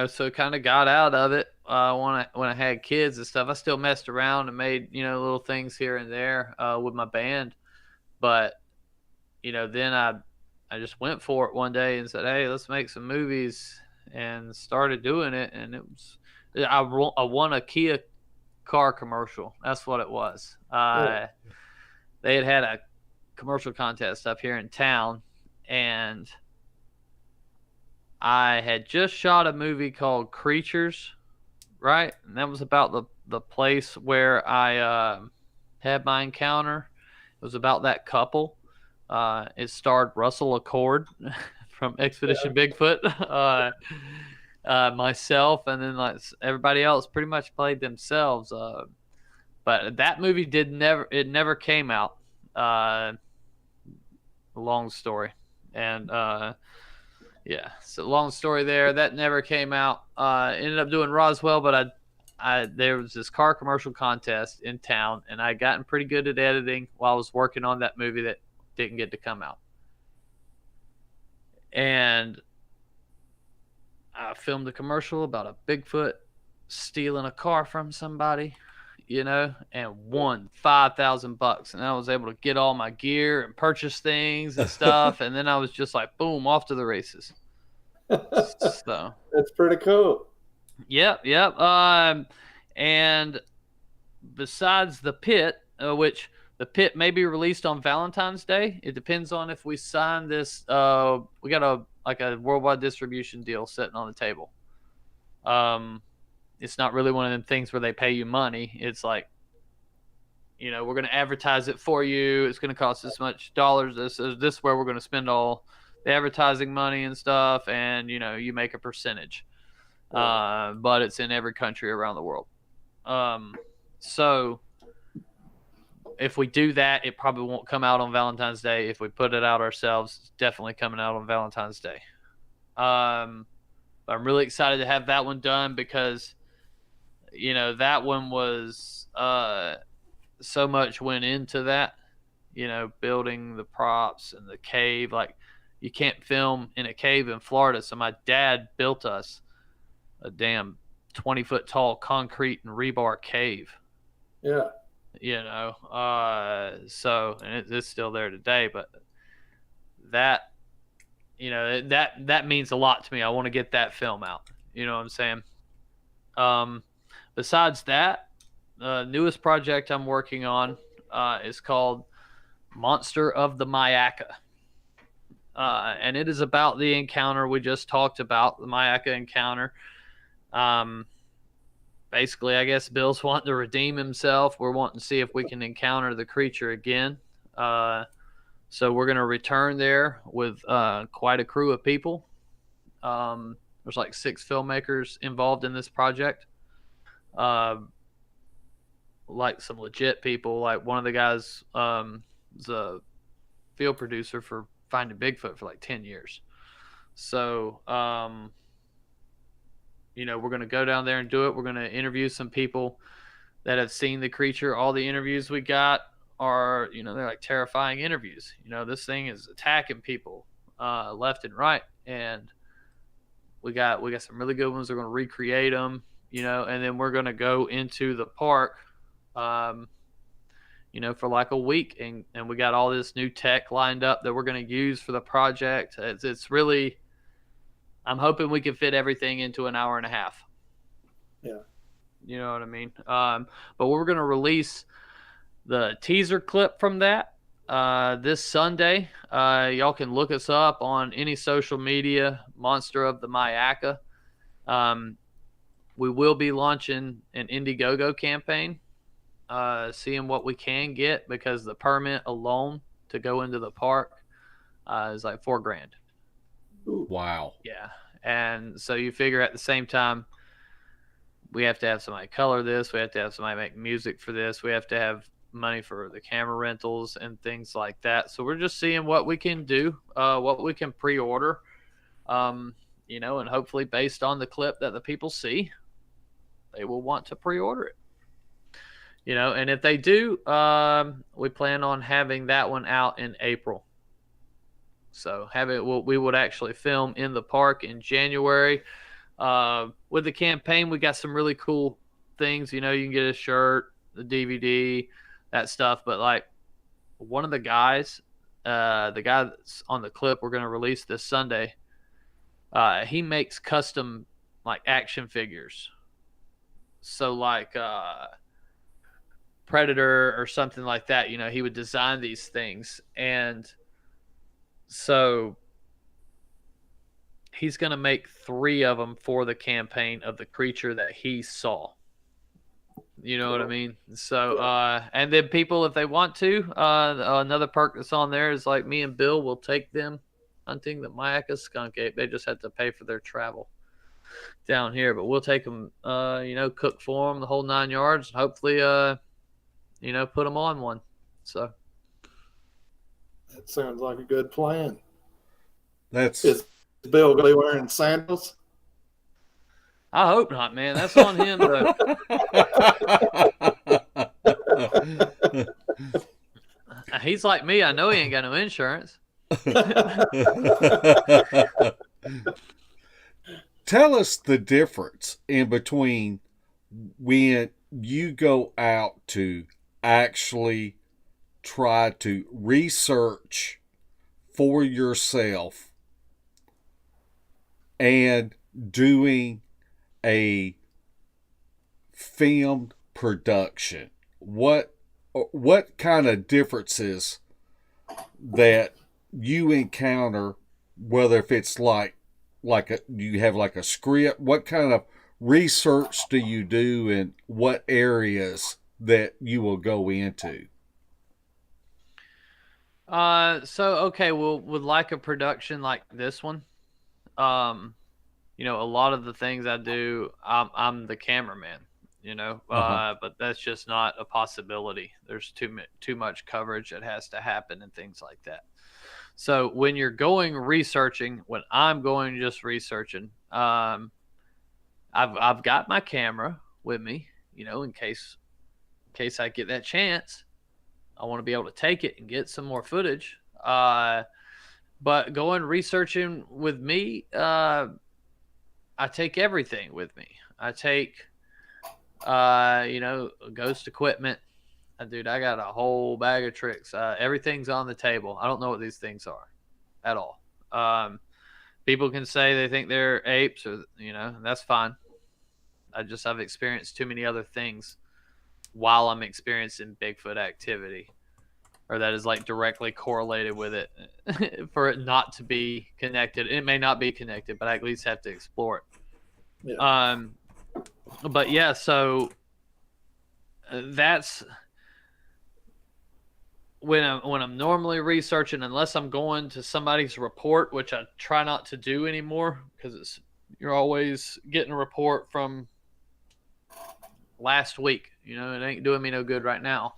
so kind of got out of it when I had kids and stuff. I still messed around and made little things here and there with my band, but then I just went for it one day and said, "Hey, let's make some movies," and started doing it. And it was I won a Kia car commercial. That's what it was. Yeah. They had a commercial contest up here in town, and I had just shot a movie called Creatures, right? And that was about the place where I had my encounter. It was about that couple. It starred Russell Accord from Expedition Bigfoot, myself, and then like everybody else pretty much played themselves. But that movie never came out. Long story, and yeah, so long story there. That never came out. Ended up doing Roswell, but there was this car commercial contest in town, and I gotten pretty good at editing while I was working on that movie that didn't get to come out. And I filmed a commercial about a Bigfoot stealing a car from somebody, and won $5,000. And I was able to get all my gear and purchase things and stuff. And then I was just like, boom, off to the races. So That's pretty cool. Yep. And besides the pit, which the pit may be released on Valentine's Day. It depends on if we sign this. We got a worldwide distribution deal sitting on the table. It's not really one of them things where they pay you money. It's like, we're going to advertise it for you. It's going to cost this much dollars. This is where we're going to spend all the advertising money and stuff. And, you make a percentage. But it's in every country around the world. So if we do that, it probably won't come out on Valentine's Day. If we put it out ourselves, it's definitely coming out on Valentine's Day. I'm really excited to have that one done because, that one was so much went into that, building the props and the cave. Like, you can't film in a cave in Florida. So my dad built us a damn 20-foot tall concrete and rebar cave. Yeah. So, and it's still there today, but that, that means a lot to me. I want to get that film out. You know what I'm saying? Besides that, the newest project I'm working on is called Monster of the Myakka. And it is about the encounter we just talked about, the Myakka encounter. Basically, I guess Bill's wanting to redeem himself. We're wanting to see if we can encounter the creature again. So we're going to return there with quite a crew of people. There's like 6 filmmakers involved in this project. Like some legit people. Like one of the guys was a field producer for Finding Bigfoot for like 10 years. So, we're going to go down there and do it. We're going to interview some people that have seen the creature. All the interviews we got are, they're like terrifying interviews. This thing is attacking people left and right. And we got some really good ones. We're going to recreate them, and then we're going to go into the park, for like a week. And we got all this new tech lined up that we're going to use for the project. It's really, I'm hoping we can fit everything into an hour and a half. Yeah. You know what I mean? But we're going to release the teaser clip from that this Sunday. Y'all can look us up on any social media, Monster of the Myakka. We will be launching an Indiegogo campaign, seeing what we can get, because the permit alone to go into the park is like $4,000. Wow. Yeah. And so you figure at the same time, we have to have somebody color this. We have to have somebody make music for this. We have to have money for the camera rentals and things like that. So we're just seeing what we can do, what we can pre-order, and hopefully based on the clip that the people see, they will want to pre-order it. And if they do, we plan on having that one out in April. So we would actually film in the park in January. With the campaign, we got some really cool things. You can get a shirt, the DVD, that stuff. But like one of the guys, the guy that's on the clip we're going to release this Sunday, he makes custom like action figures. So like Predator or something like that, he would design these things. And so he's going to make 3 of them for the campaign of the creature that he saw. You know what I mean? So, and then people, if they want to, another perk that's on there is like me and Bill will take them hunting the Myakka skunk ape. They just have to pay for their travel down here, but we'll take them, cook for them the whole 9 yards, and hopefully, put them on one. So that sounds like a good plan. Is Bill going to be wearing sandals? I hope not, man. That's on him, though. He's like me. I know he ain't got no insurance. Tell us the difference in between when you go out to actually try to research for yourself and doing a filmed production. What kind of differences that you encounter, whether if it's you have like a script, what kind of research do you do, and what areas that you will go into? Well, with like a production like this one, a lot of the things I do, I'm the cameraman, but that's just not a possibility. There's too much coverage that has to happen and things like that. So when you're going researching, when I'm going just researching, I've got my camera with me, in case I get that chance. I want to be able to take it and get some more footage. But going researching with me, I take everything with me. I take, ghost equipment. Dude, I got a whole bag of tricks. Everything's on the table. I don't know what these things are at all. People can say they think they're apes, or that's fine. I've experienced too many other things while I'm experiencing Bigfoot activity, or that is like directly correlated with it, for it not to be connected. It may not be connected, but I at least have to explore it. Yeah. But yeah, so that's when I'm normally researching, unless I'm going to somebody's report, which I try not to do anymore, because you're always getting a report from last week. It ain't doing me no good right now.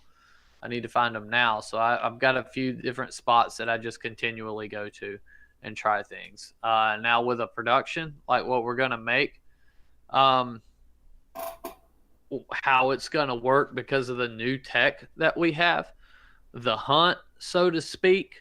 I need to find them now. So I've got a few different spots that I just continually go to and try things. Now with a production like what we're going to make, how it's going to work because of the new tech that we have, the hunt, so to speak,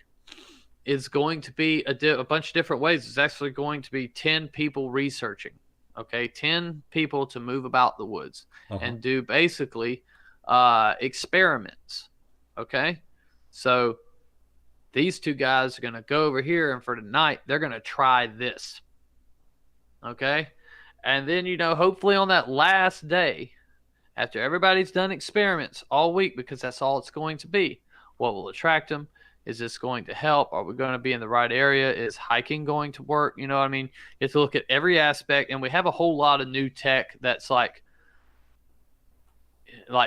is going to be a bunch of different ways. It's actually going to be 10 people researching. Okay, 10 people to move about the woods and do basically experiments. Okay, so these 2 guys are going to go over here, and for tonight, they're going to try this. Okay, and then, hopefully on that last day, After everybody's done experiments all week, because that's all it's going to be, what will attract them? Is this going to help? Are we going to be in the right area? Is hiking going to work? You know what I mean? You have to look at every aspect, and we have a whole lot of new tech that's like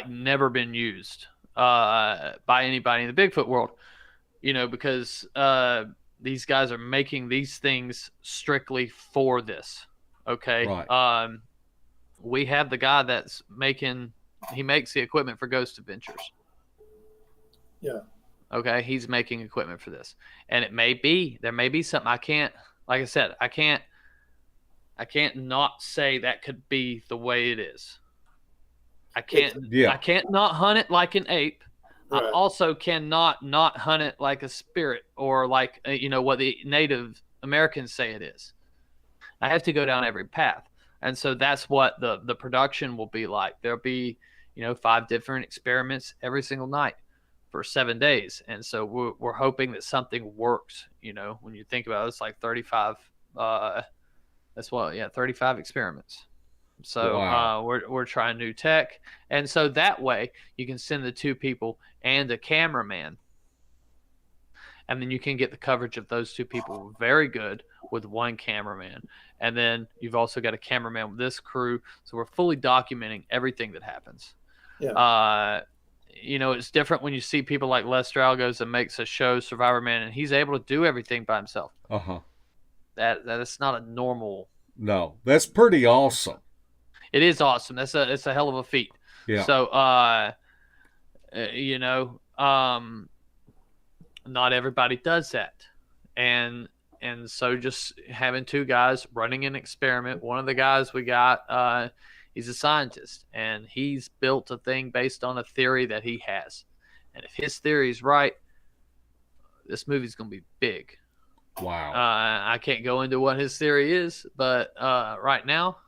never been used by anybody in the Bigfoot world. You know, because these guys are making these things strictly for this. Okay. Right. We have the guy he makes the equipment for Ghost Adventures. Yeah. Okay. He's making equipment for this. And there may be something like I said, I can't not say that could be the way it is. I can't not hunt it like an ape. Right. I also cannot not hunt it like a spirit, or like, what the Native Americans say it is. I have to go down every path. And so that's what the production will be like. There'll be, 5 different experiments every single night for 7 days. And so we're hoping that something works. When you think about it, it's like 35, 35 experiments. So wow. We're trying new tech. And so that way you can send the 2 people and a cameraman. And then you can get the coverage of those 2 people very good with 1 cameraman. And then you've also got a cameraman with this crew. So we're fully documenting everything that happens. Yeah. It's different when you see people like Les Stralgos that makes a show, Survivor Man, and he's able to do everything by himself. Uh-huh. That is not a normal. No, that's pretty awesome. It is awesome. It's a hell of a feat. Yeah. So, not everybody does that. And so just having 2 guys running an experiment. One of the guys we got, he's a scientist, and he's built a thing based on a theory that he has. And if his theory is right, this movie's going to be big. Wow. I can't go into what his theory is, but right now,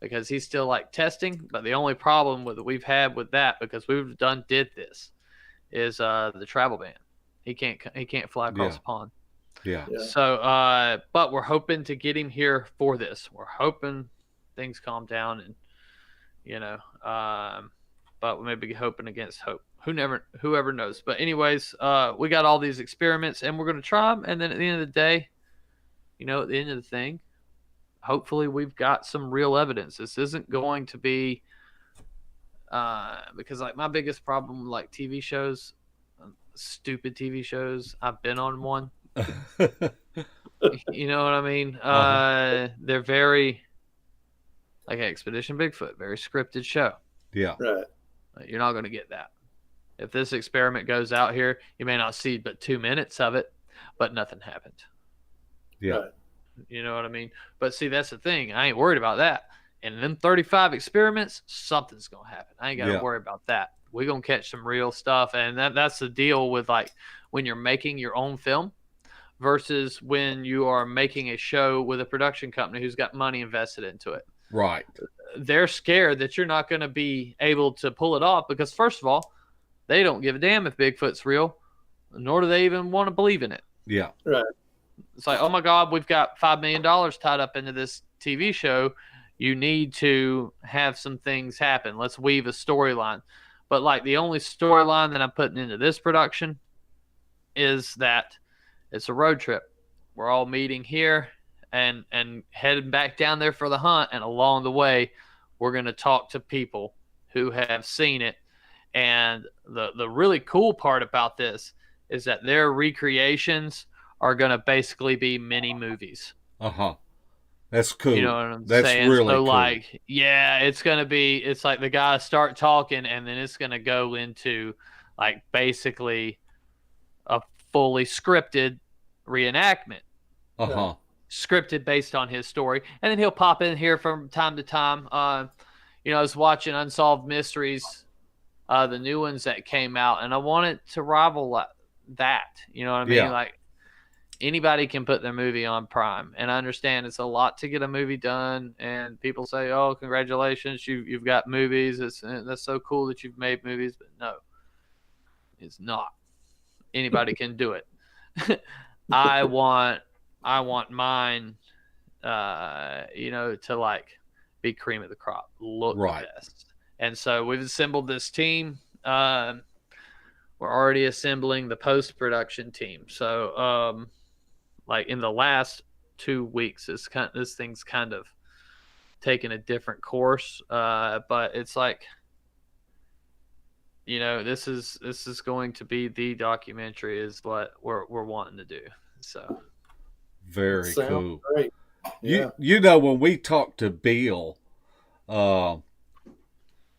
because he's still like testing. But the only problem we've had with that, because did this, is the travel ban. He can't fly across the pond. Yeah. So, but we're hoping to get him here for this. We're hoping things calm down, and but we may be hoping against hope. Whoever knows. But anyways, we got all these experiments, and we're going to try them. And then at the end of the day, at the end of the thing, hopefully we've got some real evidence. This isn't going to be because like my biggest problem, like TV shows, stupid TV shows. I've been on one. You know what I mean? They're very like Expedition Bigfoot, very scripted show. Yeah. Right. You're not going to get that. If this experiment goes out here, you may not see but 2 minutes of it, but nothing happened. Yeah. Right. You know what I mean? But see, that's the thing. I ain't worried about that. And in them 35 experiments, something's going to happen. I ain't got to worry about that. We're going to catch some real stuff. And that's the deal with like when you're making your own film versus when you are making a show with a production company who's got money invested into it. Right. They're scared that you're not going to be able to pull it off because, first of all, they don't give a damn if Bigfoot's real, nor do they even want to believe in it. Yeah. Right. It's like, oh my God, we've got $5 million tied up into this TV show. You need to have some things happen. Let's weave a storyline. But like the only storyline that I'm putting into this production is that it's a road trip. We're all meeting here and heading back down there for the hunt. And along the way, we're going to talk to people who have seen it. And the really cool part about this is that their recreations are going to basically be mini movies. Uh-huh. That's cool. You know what I'm That's saying? really so cool. Like, yeah, it's like the guys start talking and then it's going to go into like basically a fully scripted reenactment. Uh-huh. Scripted based on his story. And then he'll pop in here from time to time. I was watching Unsolved Mysteries, the new ones that came out, and I want it to rival that. You know what I mean? Yeah. Like, anybody can put their movie on Prime, and I understand it's a lot to get a movie done. And people say, "Oh, congratulations, you've got movies. That's so cool that you've made movies." But no, it's not. Anybody can do it. I want mine, to like be cream of the crop, look right. the best, And so we've assembled this team. We're already assembling the post-production team. So, like in the last 2 weeks, this thing's kind of taken a different course. But it's like, this is going to be the documentary is what we're wanting to do. So Very Sounds cool. great. Yeah. You know, when we talked to Bill,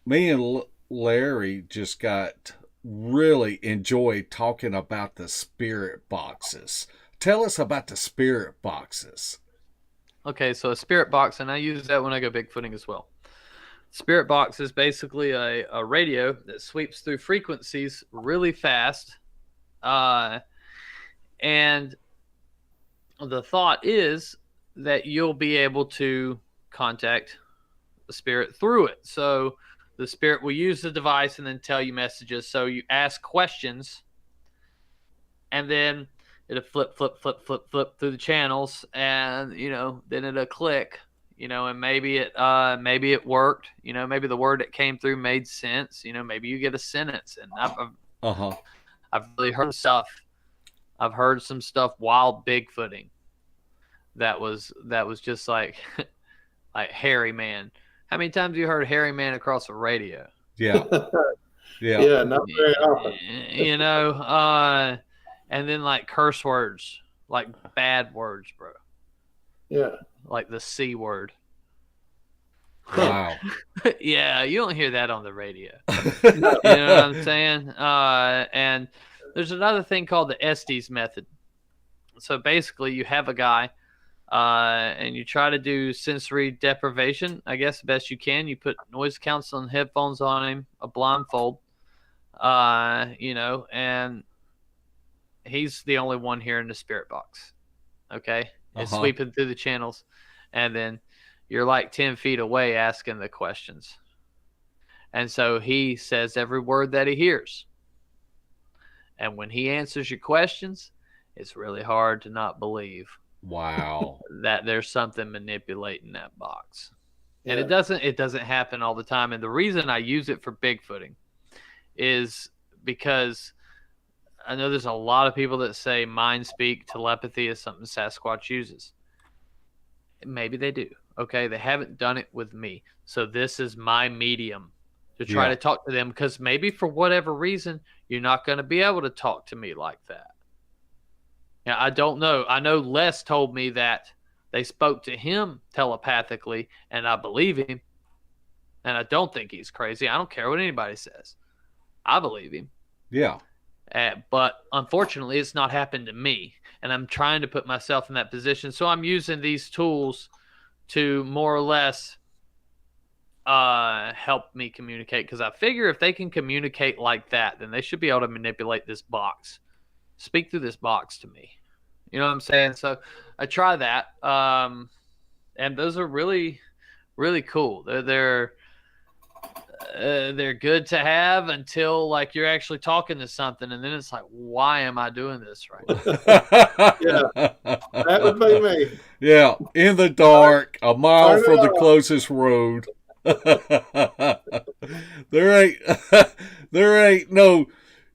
me and Larry just got really enjoyed talking about the spirit boxes. Tell us about the spirit boxes. okay, so a spirit box, and I use that when I go bigfooting as well. Spirit box is basically a radio that sweeps through frequencies really fast. And the thought is that you'll be able to contact the spirit through it. So the spirit will use the device and then tell you messages. So you ask questions, and then it'll flip through the channels, and then it'll click. And maybe it worked. Maybe the word that came through made sense. Maybe you get a sentence. And I've really heard stuff. I've heard some stuff while bigfooting that was just like like Hairy Man. How many times have you heard Hairy Man across the radio? Yeah. Yeah. Yeah, not very often. And then like curse words, like bad words, bro. Yeah. Like the C word. Wow. Yeah, you don't hear that on the radio. You know what I'm saying? And there's another thing called the Estes method. So basically, you have a guy, and you try to do sensory deprivation, I guess, best you can. You put noise canceling headphones on him, a blindfold, and he's the only one here in the spirit box. Okay? It's sweeping through the channels, and then you're like 10 feet away asking the questions. And so he says every word that he hears. And when he answers your questions, it's really hard to not believe Wow. that there's something manipulating that box. Yeah. And it doesn't happen all the time. And the reason I use it for bigfooting is because I know there's a lot of people that say mind speak telepathy is something Sasquatch uses. Maybe they do. Okay, they haven't done it with me. So this is my medium to try to talk to them, because maybe for whatever reason, you're not going to be able to talk to me like that. Now, I don't know. I know Les told me that they spoke to him telepathically, and I believe him. And I don't think he's crazy. I don't care what anybody says. I believe him. Yeah. But unfortunately, it's not happened to me. And I'm trying to put myself in that position. So I'm using these tools to more or less help me communicate. Because I figure if they can communicate like that, then they should be able to manipulate this box. Speak through this box to me. You know what I'm saying? So I try that. And those are really, really cool. They're good to have until like you're actually talking to something, and then it's like, why am I doing this right now? Yeah, that would be me. Yeah, in the dark, a mile from the closest road. there ain't no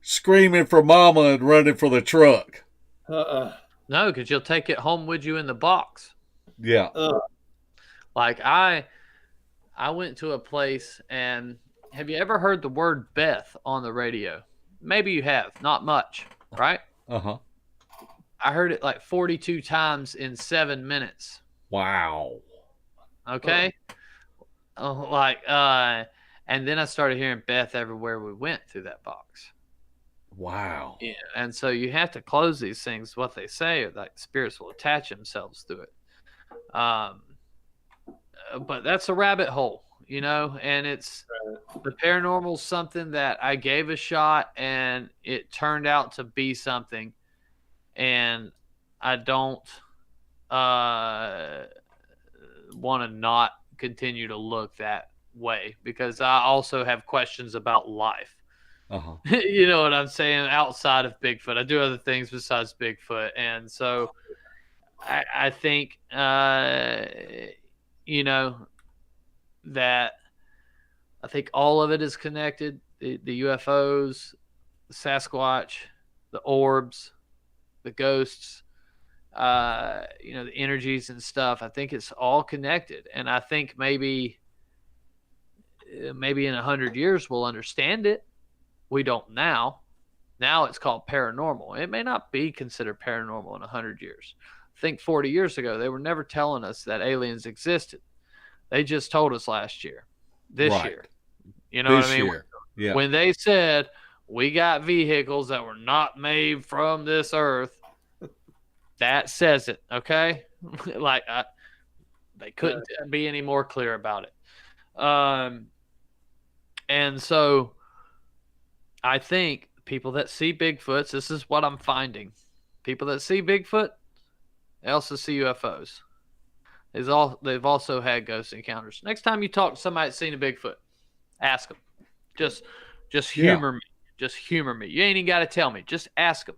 screaming for mama and running for the truck. No, because you'll take it home with you in the box. Yeah. Like I went to a place, and have you ever heard the word Beth on the radio? Maybe you have. Not much, right? Uh-huh. I heard it like 42 times in 7 minutes. Wow. Okay? And then I started hearing Beth everywhere we went through that box. Wow. Yeah, and so you have to close these things, what they say, or like spirits will attach themselves to it. But that's a rabbit hole, and it's the paranormal is something that I gave a shot, and it turned out to be something, and I don't want to not continue to look that way, because I also have questions about life. Uh-huh. You know what I'm saying? Outside of Bigfoot, I do other things besides Bigfoot, and so I think that I think all of it is connected. The UFOs, the Sasquatch, the orbs, the ghosts, the energies and stuff. I think it's all connected. And I think maybe in 100 years we'll understand it. We don't now. Now it's called paranormal. It may not be considered paranormal in 100 years. I think 40 years ago, they were never telling us that aliens existed. They just told us last year, this year. You know what I mean? Year. Yeah. When they said, we got vehicles that were not made from this earth, that says it, okay? They couldn't be any more clear about it. And so I think people that see Bigfoots, this is what I'm finding. People that see Bigfoot, they also see UFOs. They've also had ghost encounters. Next time you talk to somebody that's seen a Bigfoot, ask them. Just humor me. Just humor me. You ain't even got to tell me. Just ask them.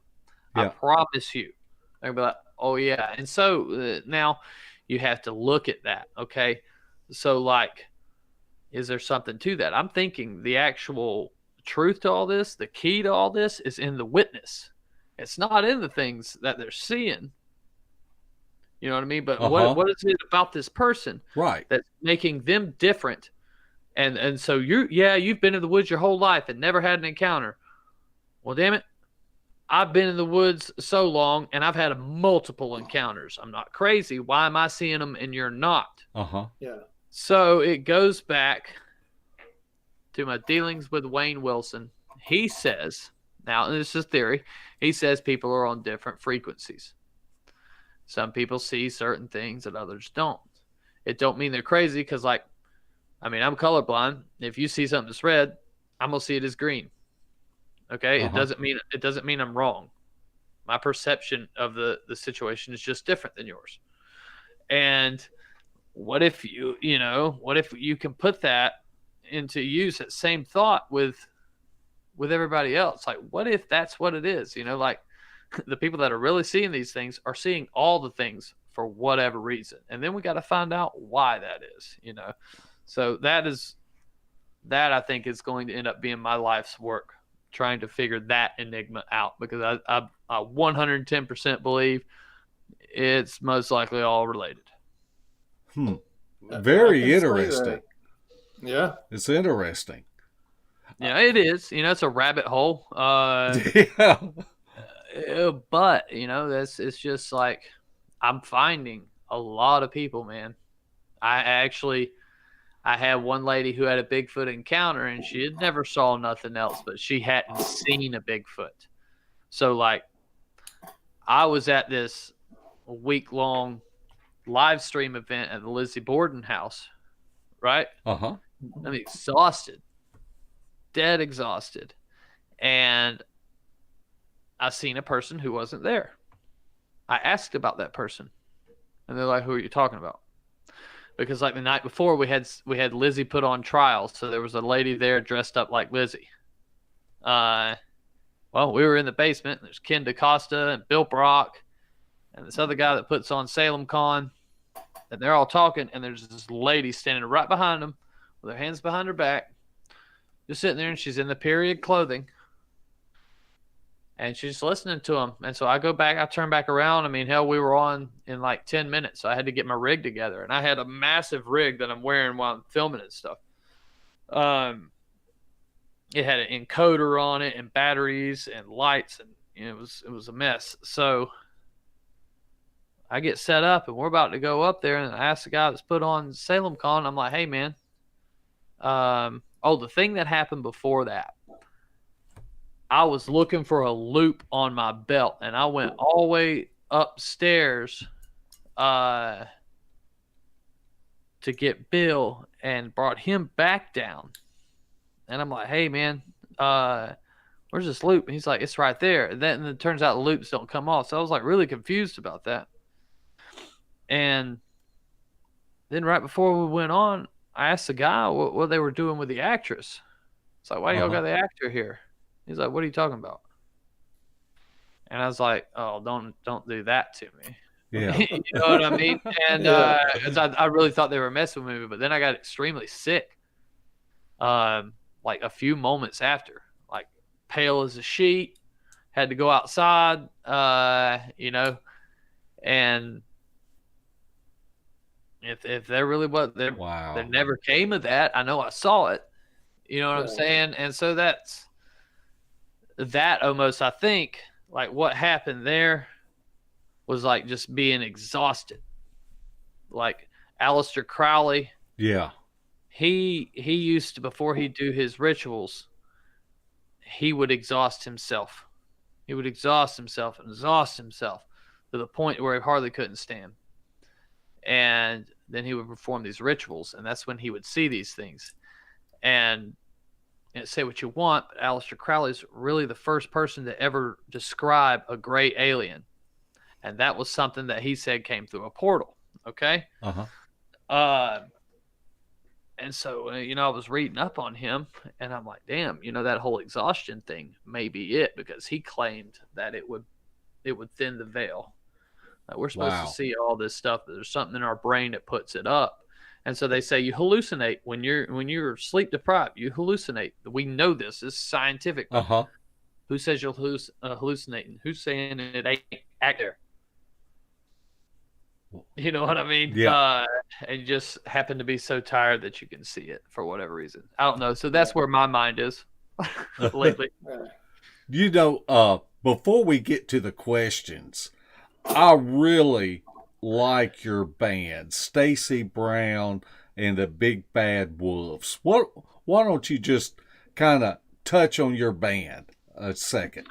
I promise you. They'll be like, oh, yeah. And so now you have to look at that, okay? So, is there something to that? I'm thinking the actual truth to all this, the key to all this is in the witness. It's not in the things that they're seeing. You know what I mean? But what is it about this person that's making them different? And so you've been in the woods your whole life and never had an encounter. Well, damn it. I've been in the woods so long and I've had multiple encounters. I'm not crazy. Why am I seeing them and you're not? Yeah. So it goes back to my dealings with Wayne Wilson. He says, now this is theory, he says people are on different frequencies. Some people see certain things that others don't. It don't mean they're crazy because, I'm colorblind. If you see something that's red, I'm going to see it as green. Okay? It doesn't mean I'm wrong. My perception of the situation is just different than yours. And what if you can put that into use, that same thought with everybody else? Like, what if that's what it is? The people that are really seeing these things are seeing all the things for whatever reason. And then we got to find out why that is, So that I think is going to end up being my life's work, trying to figure that enigma out, because I 110% believe it's most likely all related. Very interesting. Yeah. It's interesting. Yeah, it is. It's a rabbit hole. Yeah. But it's just I'm finding a lot of people, man. I had one lady who had a Bigfoot encounter and she had never saw nothing else, but she hadn't seen a Bigfoot. So I was at this week-long live stream event at the Lizzie Borden house, right? I'm exhausted, dead exhausted. And I seen a person who wasn't there. I asked about that person, and they're like, "Who are you talking about?" Because the night before we had Lizzie put on trial, so there was a lady there dressed up like Lizzie. Well, we were in the basement. And there's Ken DaCosta and Bill Brock, and this other guy that puts on Salem Con, and they're all talking. And there's this lady standing right behind them, with her hands behind her back, just sitting there, and she's in the period clothing. And she's listening to him. And so I turn back around. We were on in 10 minutes. So I had to get my rig together. And I had a massive rig that I'm wearing while I'm filming and stuff. It had an encoder on it and batteries and lights. And it was a mess. So I get set up and we're about to go up there. And I ask the guy that's put on Salem Con. I'm like, hey, man. The thing that happened before that. I was looking for a loop on my belt, and I went all the way upstairs to get Bill and brought him back down. And I'm like, hey, man, where's this loop? And he's like, it's right there. And then it turns out the loops don't come off. So I was really confused about that. And then right before we went on, I asked the guy what they were doing with the actress. It's like, why y'all got the actor here? He's like, what are you talking about? And I was like, oh, don't do that to me. Yeah. You know what I mean? And I really thought they were messing with me, but then I got extremely sick. like a few moments after, like pale as a sheet, had to go outside, and if there really was, there never came of that. I know I saw it, you know what I'm saying? And so that almost, I think, like what happened there was like just being exhausted. Like Aleister Crowley. Yeah. He used to, before he'd do his rituals, he would exhaust himself. He would exhaust himself to the point where he hardly couldn't stand. And then he would perform these rituals, and that's when he would see these things. And say what you want, but Aleister Crowley's really the first person to ever describe a gray alien. And that was something that he said came through a portal. Okay? Uh-huh. And so, I was reading up on him, and I'm like, damn, that whole exhaustion thing may be it, because he claimed that it would thin the veil. Like we're supposed to see all this stuff, but there's something in our brain that puts it up. And so they say you hallucinate when you're sleep deprived. You hallucinate. We know this is scientific. Uh-huh. Who says you're hallucinating? Who's saying it ain't out there? You know what I mean? Yeah. And you just happen to be so tired that you can see it for whatever reason. I don't know. So that's where my mind is lately. Before we get to the questions, I really like your band, Stacy Brown and the Big Bad Wolves. Why don't you just kind of touch on your band a second?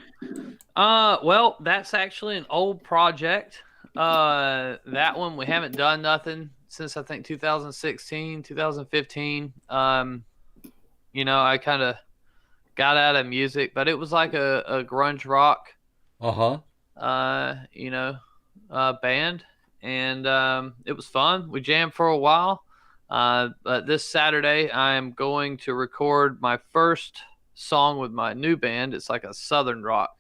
Well, that's actually an old project. That one, we haven't done nothing since I think 2016, 2015. I kind of got out of music, but it was like a grunge rock, band. And it was fun. We jammed for a while. But this Saturday, I am going to record my first song with my new band. It's like a southern rock.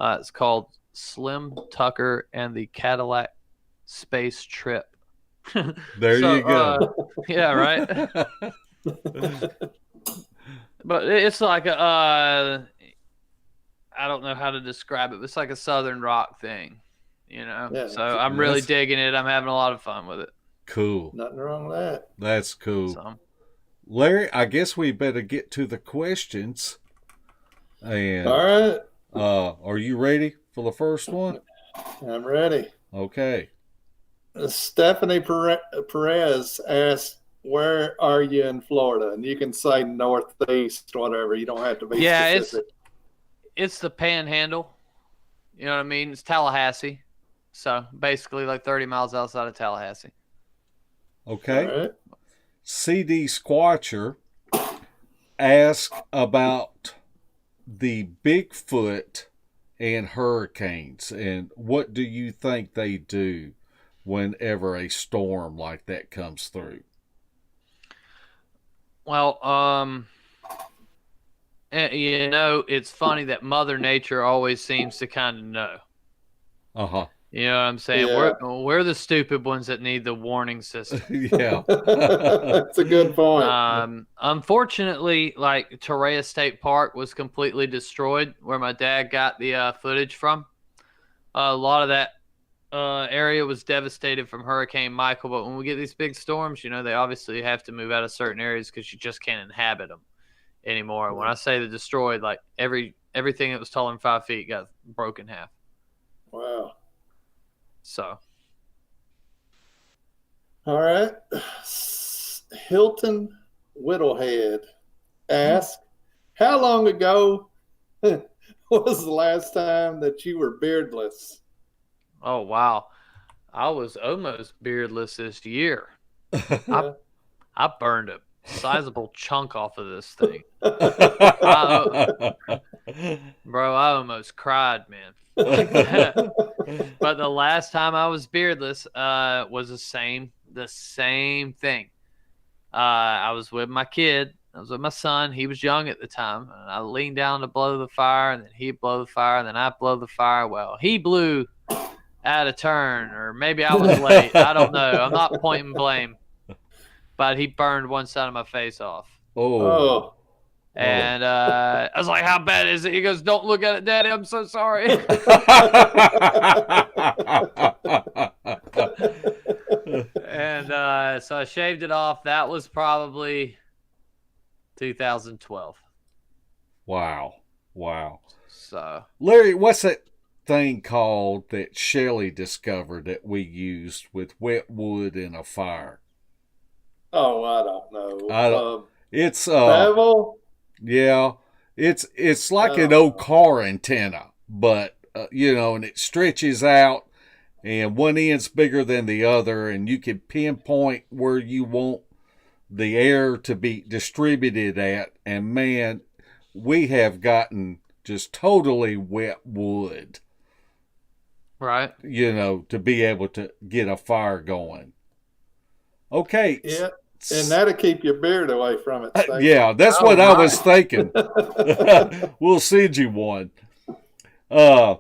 It's called Slim Tucker and the Cadillac Space Trip. There you go. Yeah, right. But it's like I don't know how to describe it. It's like a southern rock thing, Yeah, so I'm really digging it. I'm having a lot of fun with it. Cool. Nothing wrong with that. That's cool. So, Larry, I guess we better get to the questions. And all right. Are you ready for the first one? I'm ready. Okay. Stephanie Perez asked, where are you in Florida? And you can say northeast, whatever. You don't have to be specific. It's the Panhandle. You know what I mean? It's Tallahassee. So basically like 30 miles outside of Tallahassee. Okay. All right. CD Squatcher asked about the Bigfoot and hurricanes, and what do you think they do whenever a storm like that comes through? Well, it's funny that Mother Nature always seems to kind of know. Uh-huh. You know what I'm saying? Yeah. We're the stupid ones that need the warning system. Yeah. That's a good point. Unfortunately, like Torreya State Park was completely destroyed where my dad got the footage from. A lot of that area was devastated from Hurricane Michael, but when we get these big storms, they obviously have to move out of certain areas because you just can't inhabit them anymore. And when I say the destroyed, like everything that was taller than 5 feet got broken in half. Wow. So. All right. Hilton Whittlehead asked, how long ago was the last time that you were beardless? Oh, wow. I was almost beardless this year. I burned a sizable chunk off of this thing. Bro, I almost cried, man. But the last time I was beardless was the same thing. I was with my kid. I was with my son. He was young at the time. And I leaned down to blow the fire, and then he'd blow the fire, and then I'd blow the fire. Well, he blew out of turn, or maybe I was late. I don't know. I'm not pointing blame. But he burned one side of my face off. Oh. Oh. And I was like, "How bad is it?" He goes, "Don't look at it, Daddy. I'm so sorry." And so I shaved it off. That was probably 2012. Wow. Wow. So Larry, what's that thing called that Shelley discovered that we used with wet wood in a fire? Oh, I don't know. I don't, it's Bevel? yeah, it's I like an don't old know. car antenna, but and it stretches out, and one end's bigger than the other, and you can pinpoint where you want the air to be distributed at. And man, we have gotten just totally wet wood, right. to be able to get a fire going. Okay. Yeah. And that'll keep your beard away from it, Stacy. Yeah, that's Oh what I my. was thinking. We'll send you one. Uh,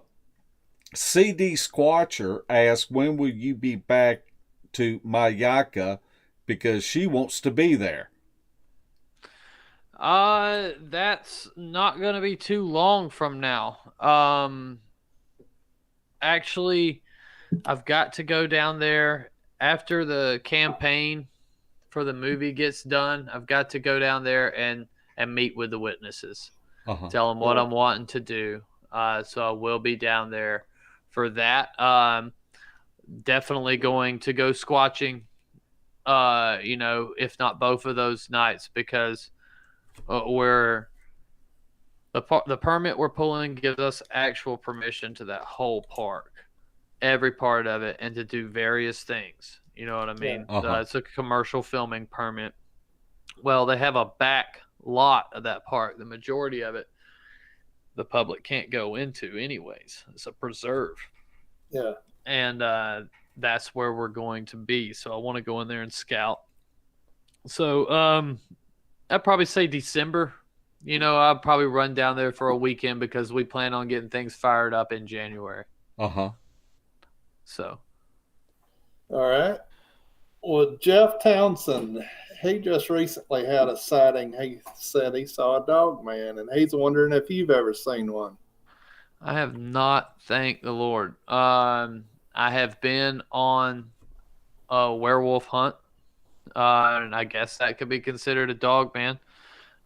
CD Squatcher asks, when will you be back to Myakka, because she wants to be there. That's not gonna be too long from now. Actually, I've got to go down there after the campaign for the movie gets done. I've got to go down there and meet with the witnesses, Uh-huh. tell them what Yeah. I'm wanting to do. So I will be down there for that. Definitely going to go squatching. If not both of those nights, because we're the permit we're pulling gives us actual permission to that whole park, every part of it, and to do various things. You know what I mean? Yeah. Uh-huh. It's a commercial filming permit. Well, they have a back lot of that park. The majority of it, the public can't go into anyways. It's a preserve. Yeah. And that's where we're going to be. So I want to go in there and scout. So I'd probably say December. I'll probably run down there for a weekend because we plan on getting things fired up in January. Uh-huh. So. All right. Well, Jeff Townsend, he just recently had a sighting. He said he saw a dog man, and he's wondering if you've ever seen one. I have not, thank the Lord. I have been on a werewolf hunt, and I guess that could be considered a dog man.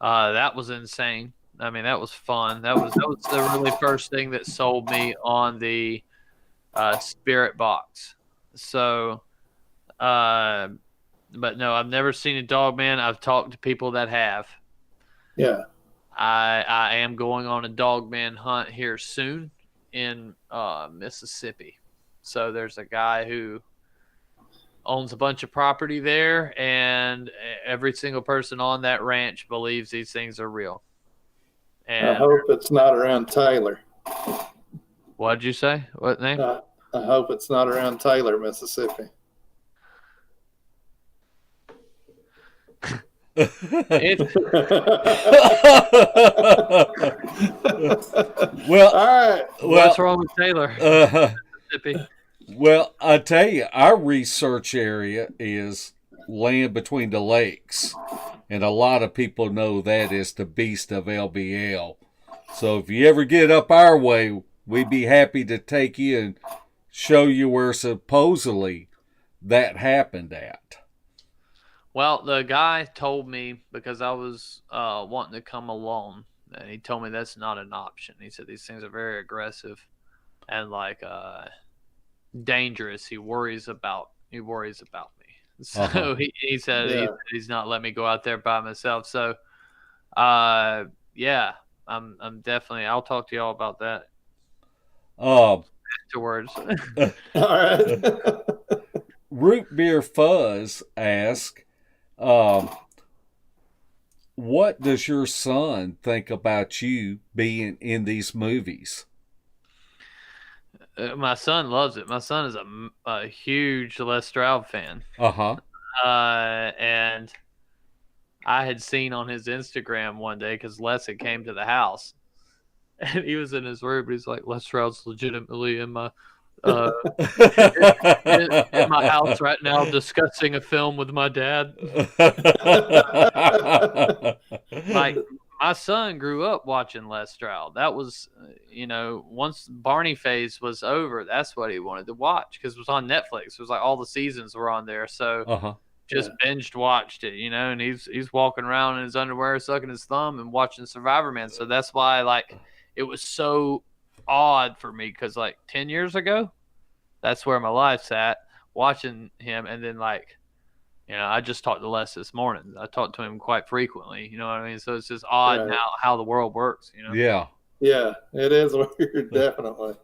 That was insane. I mean, that was fun. That was the really first thing that sold me on the spirit box. So, but no, I've never seen a dog man. I've talked to people that have. Yeah. I am going on a dog man hunt here soon in Mississippi. So there's a guy who owns a bunch of property there, and every single person on that ranch believes these things are real. And I hope it's not around Taylor. what'd you say? What name? I hope it's not around Taylor, Mississippi. Well, all right. What's wrong with Taylor? Mississippi. Well, I tell you, our research area is land between the lakes, and a lot of people know that is the beast of LBL. So if you ever get up our way, we'd be happy to take you and show you where supposedly that happened at. Well, the guy told me, because I was wanting to come alone, and he told me that's not an option. He said these things are very aggressive and dangerous. He worries about me. So he said he's not letting me go out there by myself. So yeah, I'm definitely, I'll talk to y'all about that afterwards. All right. Root Beer Fuzz asks, what does your son think about you being in these movies? My son loves it. My son is a huge Les Stroud fan. Uh-huh. And I had seen on his Instagram one day, because Les had came to the house, and he was in his room, but he's like, Les Stroud's legitimately in my Uh, in my house right now discussing a film with my dad. Like my son grew up watching Les Stroud. That was, once Barney phase was over, that's what he wanted to watch because it was on Netflix. It was like all the seasons were on there, so Uh-huh. just binged watched it, and he's walking around in his underwear, sucking his thumb, and watching Survivor Man. So that's why it was so odd for me because 10 years ago, that's where my life's at, watching him, and then I just talked to Les this morning. I talked to him quite frequently. You know what I mean? So it's just odd how the world works. Yeah. Yeah, it is weird, definitely.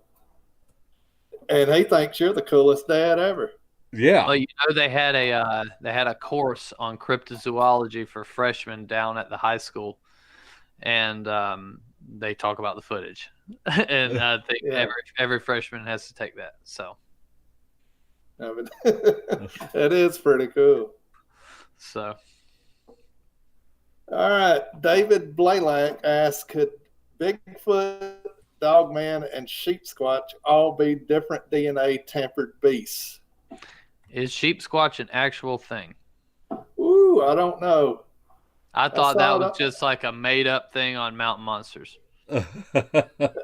And he thinks you're the coolest dad ever. Yeah. Well, they had a course on cryptozoology for freshmen down at the high school, and they talk about the footage, and I think every freshman has to take that. So. I mean, it is pretty cool. So, all right, David Blaylock asks, could Bigfoot, Dogman, and Sheep Squatch all be different DNA tempered beasts? Is Sheep Squatch an actual thing? Ooh, I don't know. I thought that was just like a made up thing on Mountain Monsters.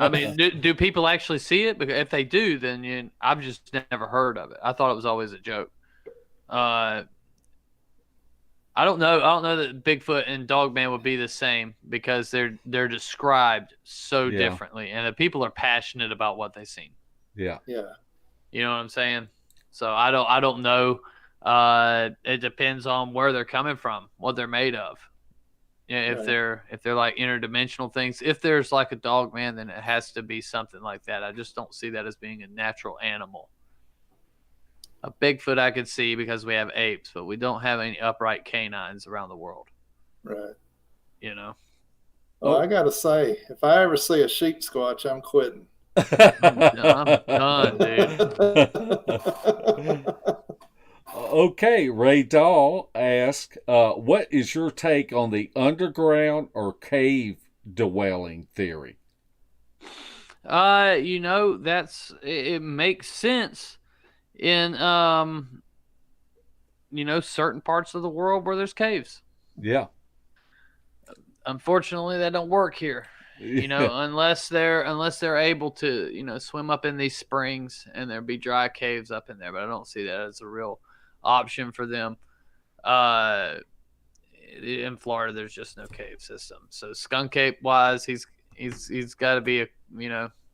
I mean, do people actually see it? Because if they do, then I've just never heard of it. I thought it was always a joke. I don't know. I don't know that Bigfoot and Dogman would be the same because they're described so differently, and the people are passionate about what they've seen. Yeah. Yeah. You know what I'm saying? So I don't know. It depends on where they're coming from, what they're made of. Yeah, if they're like interdimensional things, if there's like a dog man, then it has to be something like that. I just don't see that as being a natural animal. A Bigfoot I could see because we have apes, but we don't have any upright canines around the world. Right. Well, I gotta say, if I ever see a sheep squatch, I'm quitting. I'm done, dude. Okay, Ray Dahl asks, what is your take on the underground or cave dwelling theory? It makes sense in certain parts of the world where there's caves. Yeah. Unfortunately, that don't work here. Unless they're able to, swim up in these springs and there be dry caves up in there, but I don't see that as a real option for them. In Florida, there's just no cave system. So skunk ape wise, he's got to be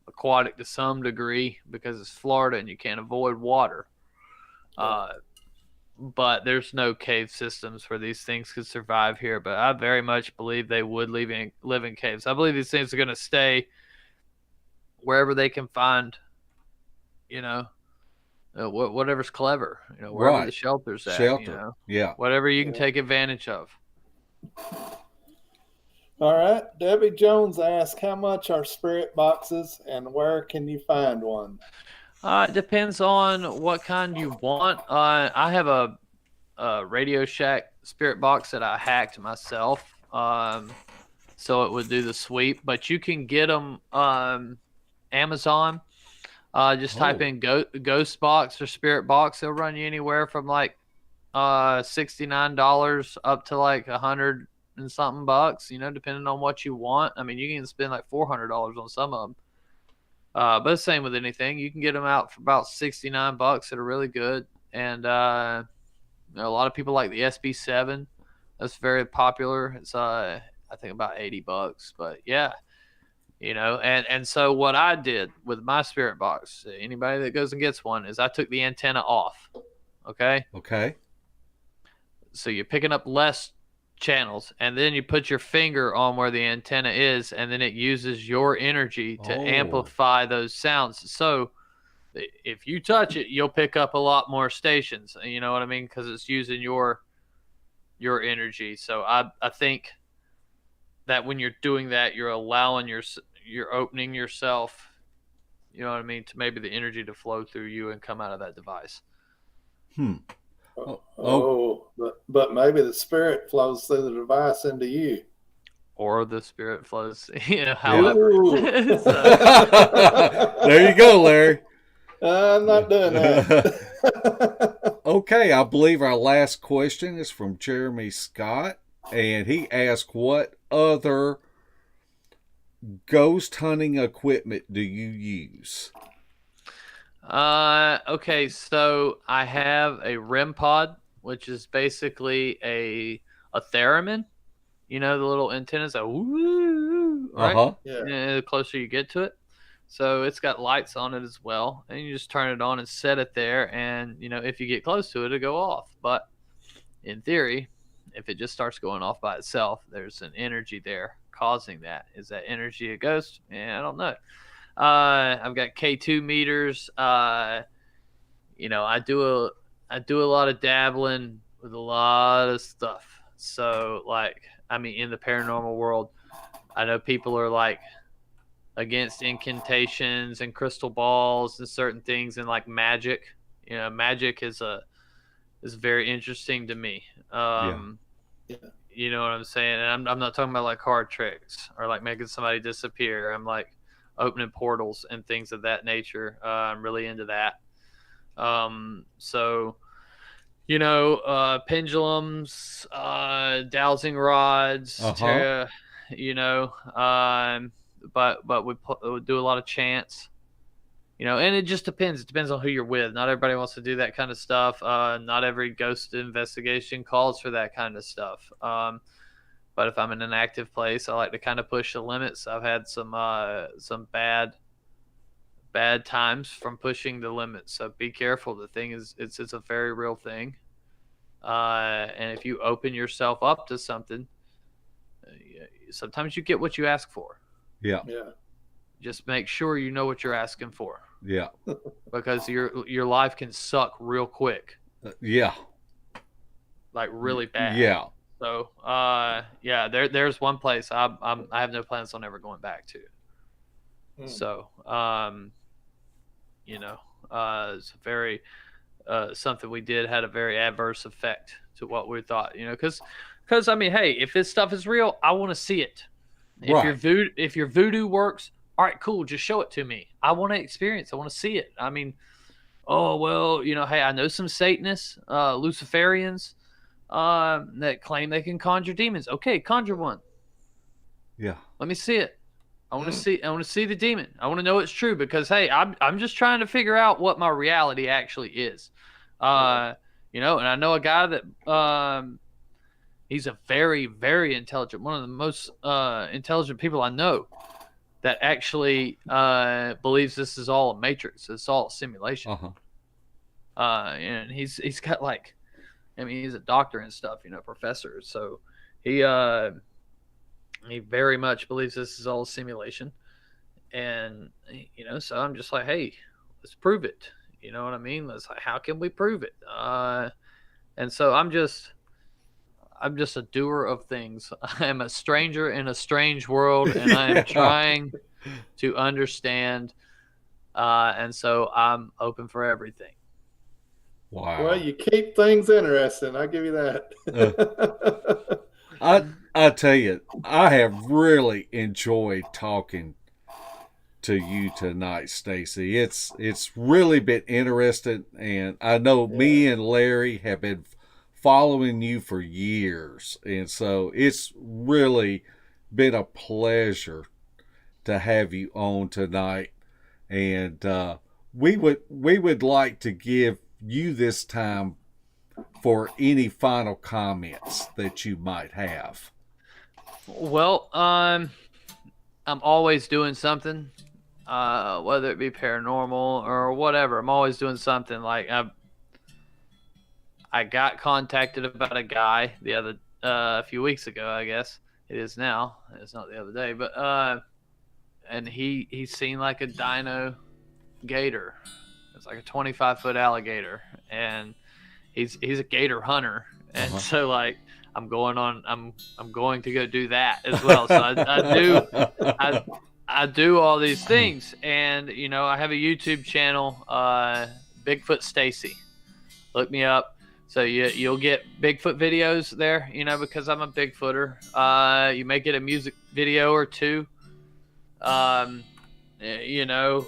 aquatic to some degree because it's Florida and you can't avoid water. But there's no cave systems where these things could survive here. But I very much believe they would live in caves. I believe these things are going to stay wherever they can find, whatever's clever, wherever the shelter's at. Whatever you can take advantage of. All right. Debbie Jones asks, how much are spirit boxes and where can you find one? It depends on what kind you want. I have a Radio Shack spirit box that I hacked myself, so it would do the sweep. But you can get them Amazon. Just type in ghost box or spirit box. They'll run you anywhere from $69 up to $100 and something bucks. Depending on what you want. I mean, you can spend $400 on some of them. But the same with anything. You can get them out for about $69 that are really good. And a lot of people like the SB7. That's very popular. It's I think about $80. But yeah, and so what I did with my spirit box, anybody that goes and gets one, is I took the antenna off. Okay. So you're picking up less channels, and then you put your finger on where the antenna is, and then it uses your energy to amplify those sounds. So if you touch it, you'll pick up a lot more stations. You know what I mean? Because it's using your energy. So I think that when you're doing that, you're allowing you're opening yourself. You know what I mean? To maybe the energy to flow through you and come out of that device. But maybe the spirit flows through the device into you. Or the spirit flows, however. There you go, Larry. I'm not doing that. Okay, I believe our last question is from Jeremy Scott, and he asked, "What other ghost hunting equipment do you use?" Okay, so I have a REM pod, which is basically a theremin. You know, the little antennas that woo, right? Uh-huh. Yeah. And the closer you get to it. So it's got lights on it as well. And you just turn it on and set it there. And, you know, if you get close to it, it'll go off. But in theory, if it just starts going off by itself, there's an energy there causing that. Is that energy a ghost? Yeah, I don't know. I've got K2 meters. You know, I do a lot of dabbling with a lot of stuff. So, like, I mean, in the paranormal world, I know people are like against incantations and crystal balls and certain things and like magic. You know, magic is very interesting to me. Yeah. You know what I'm saying? And I'm not talking about like card tricks or like making somebody disappear. I'm like opening portals and things of that nature. I'm really into that. So, you know, pendulums, dowsing rods, Uh-huh. you know, but we do a lot of chants, you know, and it just depends. It depends on who you're with. Not everybody wants to do that kind of stuff. Not every ghost investigation calls for that kind of stuff. But if I'm in an active place, I like to kind of push the limits. I've had some bad times from pushing the limits. So be careful. The thing is, it's a very real thing. And if you open yourself up to something, sometimes you get what you ask for. Yeah. Yeah. Just make sure you know what you're asking for, Yeah. because your life can suck real quick, Yeah. like really bad. Yeah. So, yeah, there's one place I have no plans on ever going back to. So, you know, it's very something we did had a very adverse effect to what we thought. You know, because I mean, hey, if this stuff is real, I want to see it. Right. If your voodoo works, all right, cool, just show it to me. I want to experience. I want to see it. I mean, oh well, you know, hey, I know some Satanists, Luciferians, that claim they can conjure demons. Okay, conjure one. Yeah. Let me see it. I want to see. I want to see the demon. I want to know it's true, because hey, I'm just trying to figure out what my reality actually is. You know, and I know a guy that he's a very, very intelligent, one of the most intelligent people I know, that actually believes this is all a matrix. It's all a simulation. Uh-huh. And he's got like, I mean, he's a doctor and stuff, you know, professor. So he very much believes this is all a simulation. And, you know, so I'm just like, hey, let's prove it. You know what I mean? How can we prove it? And so I'm just a doer of things. I am a stranger in a strange world, and I am trying to understand. And so I'm open for everything. Wow. Well, you keep things interesting. I'll give you that. I tell you, I have really enjoyed talking to you tonight, Stacy. It's really been interesting, and I know me and Larry have been following you for years, and so it's really been a pleasure to have you on tonight. And we would like to give you this time for any final comments that you might have. Well, I'm always doing something, whether it be paranormal or whatever. I'm always doing something. Like I got contacted about a guy a few weeks ago, I guess it is now. It's not the other day, but and he's seen like a dino gator. It's like a 25-foot alligator, and he's a gator hunter, and so like I'm going to go do that as well. So I do all these things, and you know, I have a YouTube channel, Bigfoot Stacy. Look me up. So you'll get Bigfoot videos there, you know, because I'm a Bigfooter. You may get a music video or two. You know,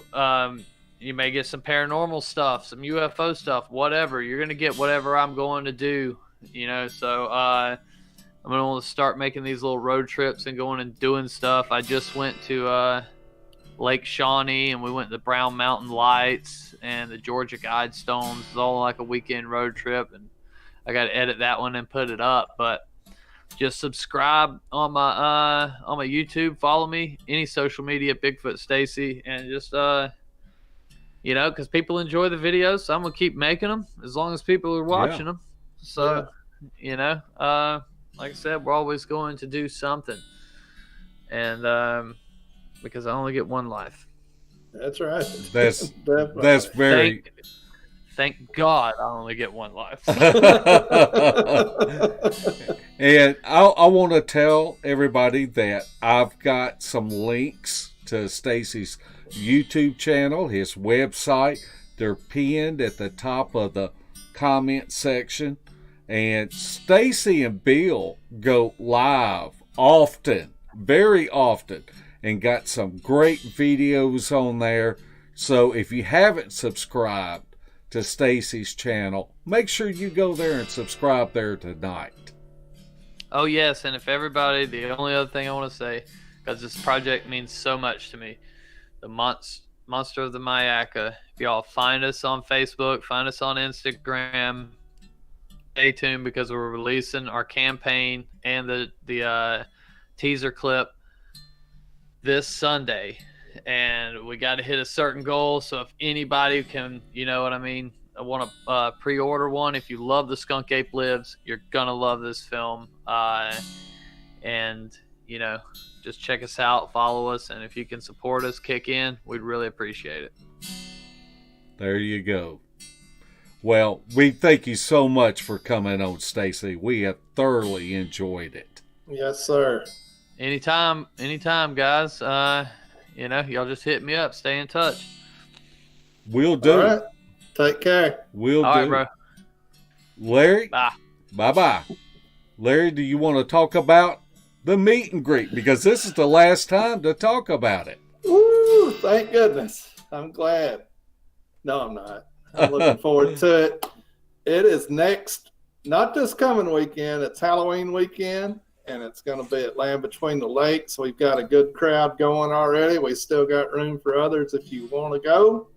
you may get some paranormal stuff, some UFO stuff, whatever. You're going to get whatever I'm going to do, So I'm going to start making these little road trips and going and doing stuff. I just went to Lake Shawnee, and we went to the Brown Mountain Lights and the Georgia Guidestones. It's all like a weekend road trip, and I got to edit that one and put it up. But just subscribe on my YouTube, follow me, any social media, Bigfoot Stacy, and just because people enjoy the videos, so I'm gonna keep making them as long as people are watching them. So, like I said, we're always going to do something, and because I only get one life. That's right. That's very. Thank God I only get one life. And I want to tell everybody that I've got some links to Stacy's YouTube channel, his website. They're pinned at the top of the comment section. And Stacy and Bill go live often, very often, and got some great videos on there. So if you haven't subscribed to Stacy's channel, make sure you go there and subscribe there tonight. Oh yes, and if everybody, the only other thing I want to say, because this project means so much to me, the Monster of the Myakka. If y'all find us on Facebook, find us on Instagram, stay tuned because we're releasing our campaign and the teaser clip this Sunday, and we got to hit a certain goal. So if anybody can, I want to pre-order one. If you love The Skunk Ape Lives, you're gonna love this film, and just check us out, follow us, and if you can support us, kick in, we'd really appreciate it. There you go. Well, we thank you so much for coming on, Stacy. We have thoroughly enjoyed it. Yes, sir. Anytime, guys. Y'all just hit me up. Stay in touch. We'll do. All right. Take care. We'll All do. right, bro. Larry? Bye. Bye-bye. Larry, do you want to talk about the meet and greet? Because this is the last time to talk about it. Woo! Thank goodness. I'm glad. No, I'm not. I'm looking forward to it. It is next, not this coming weekend. It's Halloween weekend, and it's going to be at Land Between the Lakes. We've got a good crowd going already. We still got room for others if you want to go.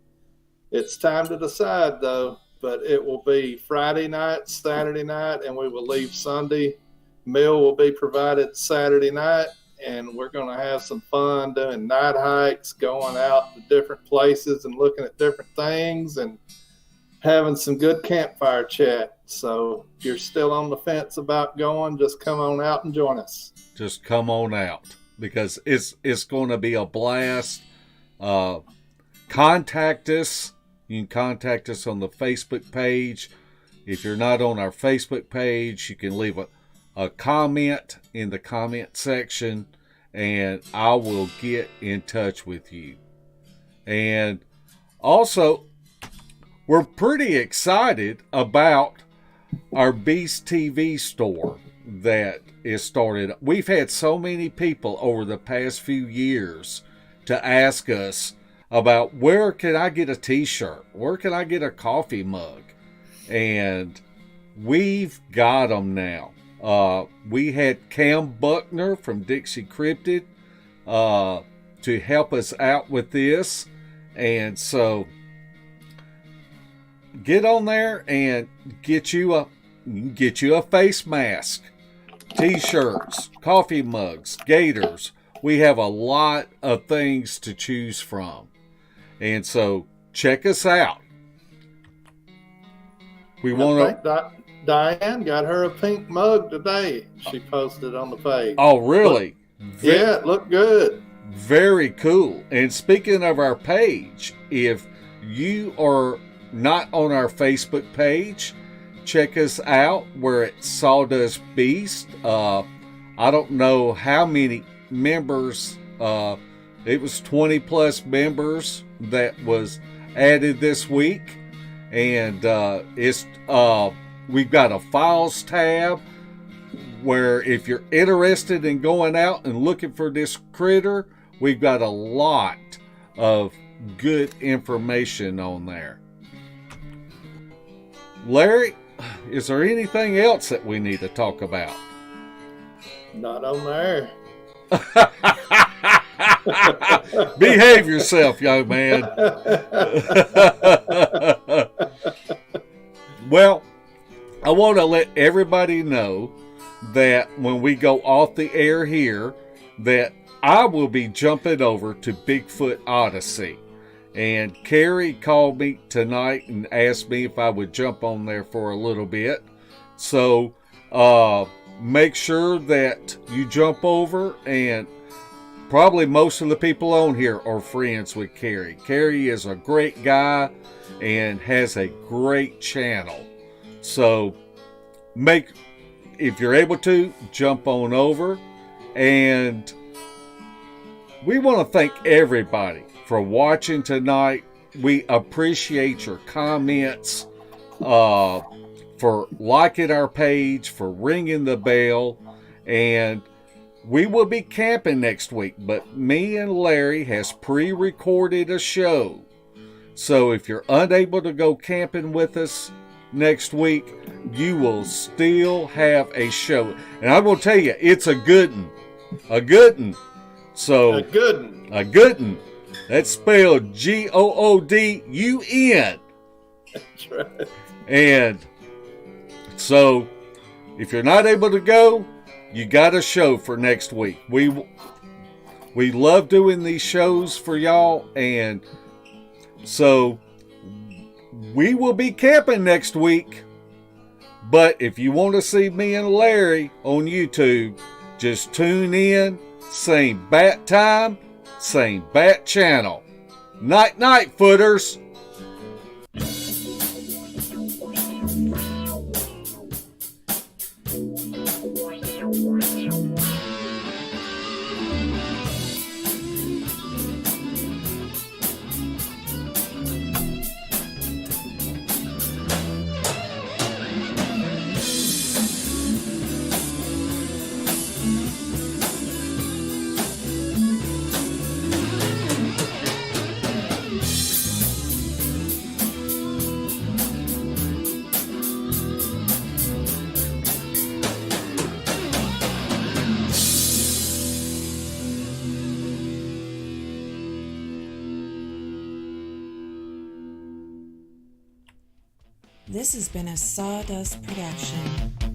It's time to decide, though, but it will be Friday night, Saturday night, and we will leave Sunday. Meal will be provided Saturday night, and we're going to have some fun doing night hikes, going out to different places and looking at different things and having some good campfire chat. So if you're still on the fence about going, just come on out and join us. Just come on out because it's going to be a blast. Contact us. You can contact us on the Facebook page. If you're not on our Facebook page, you can leave a comment in the comment section, and I will get in touch with you. And also, we're pretty excited about our Beast TV store that is started. We've had so many people over the past few years to ask us about where can I get a t-shirt? Where can I get a coffee mug? And we've got them now. We had Cam Buckner from Dixie Cryptid to help us out with this. And so get on there and get you a face mask, t-shirts, coffee mugs, gaiters. We have a lot of things to choose from. And so check us out. We want to. Diane got her a pink mug today. She posted on the page. Oh, really? Yeah, it looked good. Very cool. And speaking of our page, if you are not on our Facebook page, check us out. We're at Sawdust Beast. I don't know how many members. It was 20 plus members that was added this week, and we've got a files tab where if you're interested in going out and looking for this critter, we've got a lot of good information on there. Larry, is there anything else that we need to talk about? Not on there. Behave yourself, young man. Well, I want to let everybody know that when we go off the air here, that I will be jumping over to Bigfoot Odyssey. And Carrie called me tonight and asked me if I would jump on there for a little bit. So make sure that you jump over, and probably most of the people on here are friends with Carrie. Carrie is a great guy and has a great channel. So if you're able to, jump on over. And we want to thank everybody for watching tonight. We appreciate your comments, for liking our page, for ringing the bell, and we will be camping next week, but me and Larry has pre-recorded a show. So if you're unable to go camping with us next week, you will still have a show. And I'm going to tell you, it's a good one. A good one. So, A good one. a good one. That's spelled Goodun. That's right. And so, if you're not able to go, you got a show for next week. We love doing these shows for y'all, and so we will be camping next week. But if you want to see me and Larry on YouTube, just tune in. Same bat time, same bat channel. Night, night, footers. This has been a Sawdust production.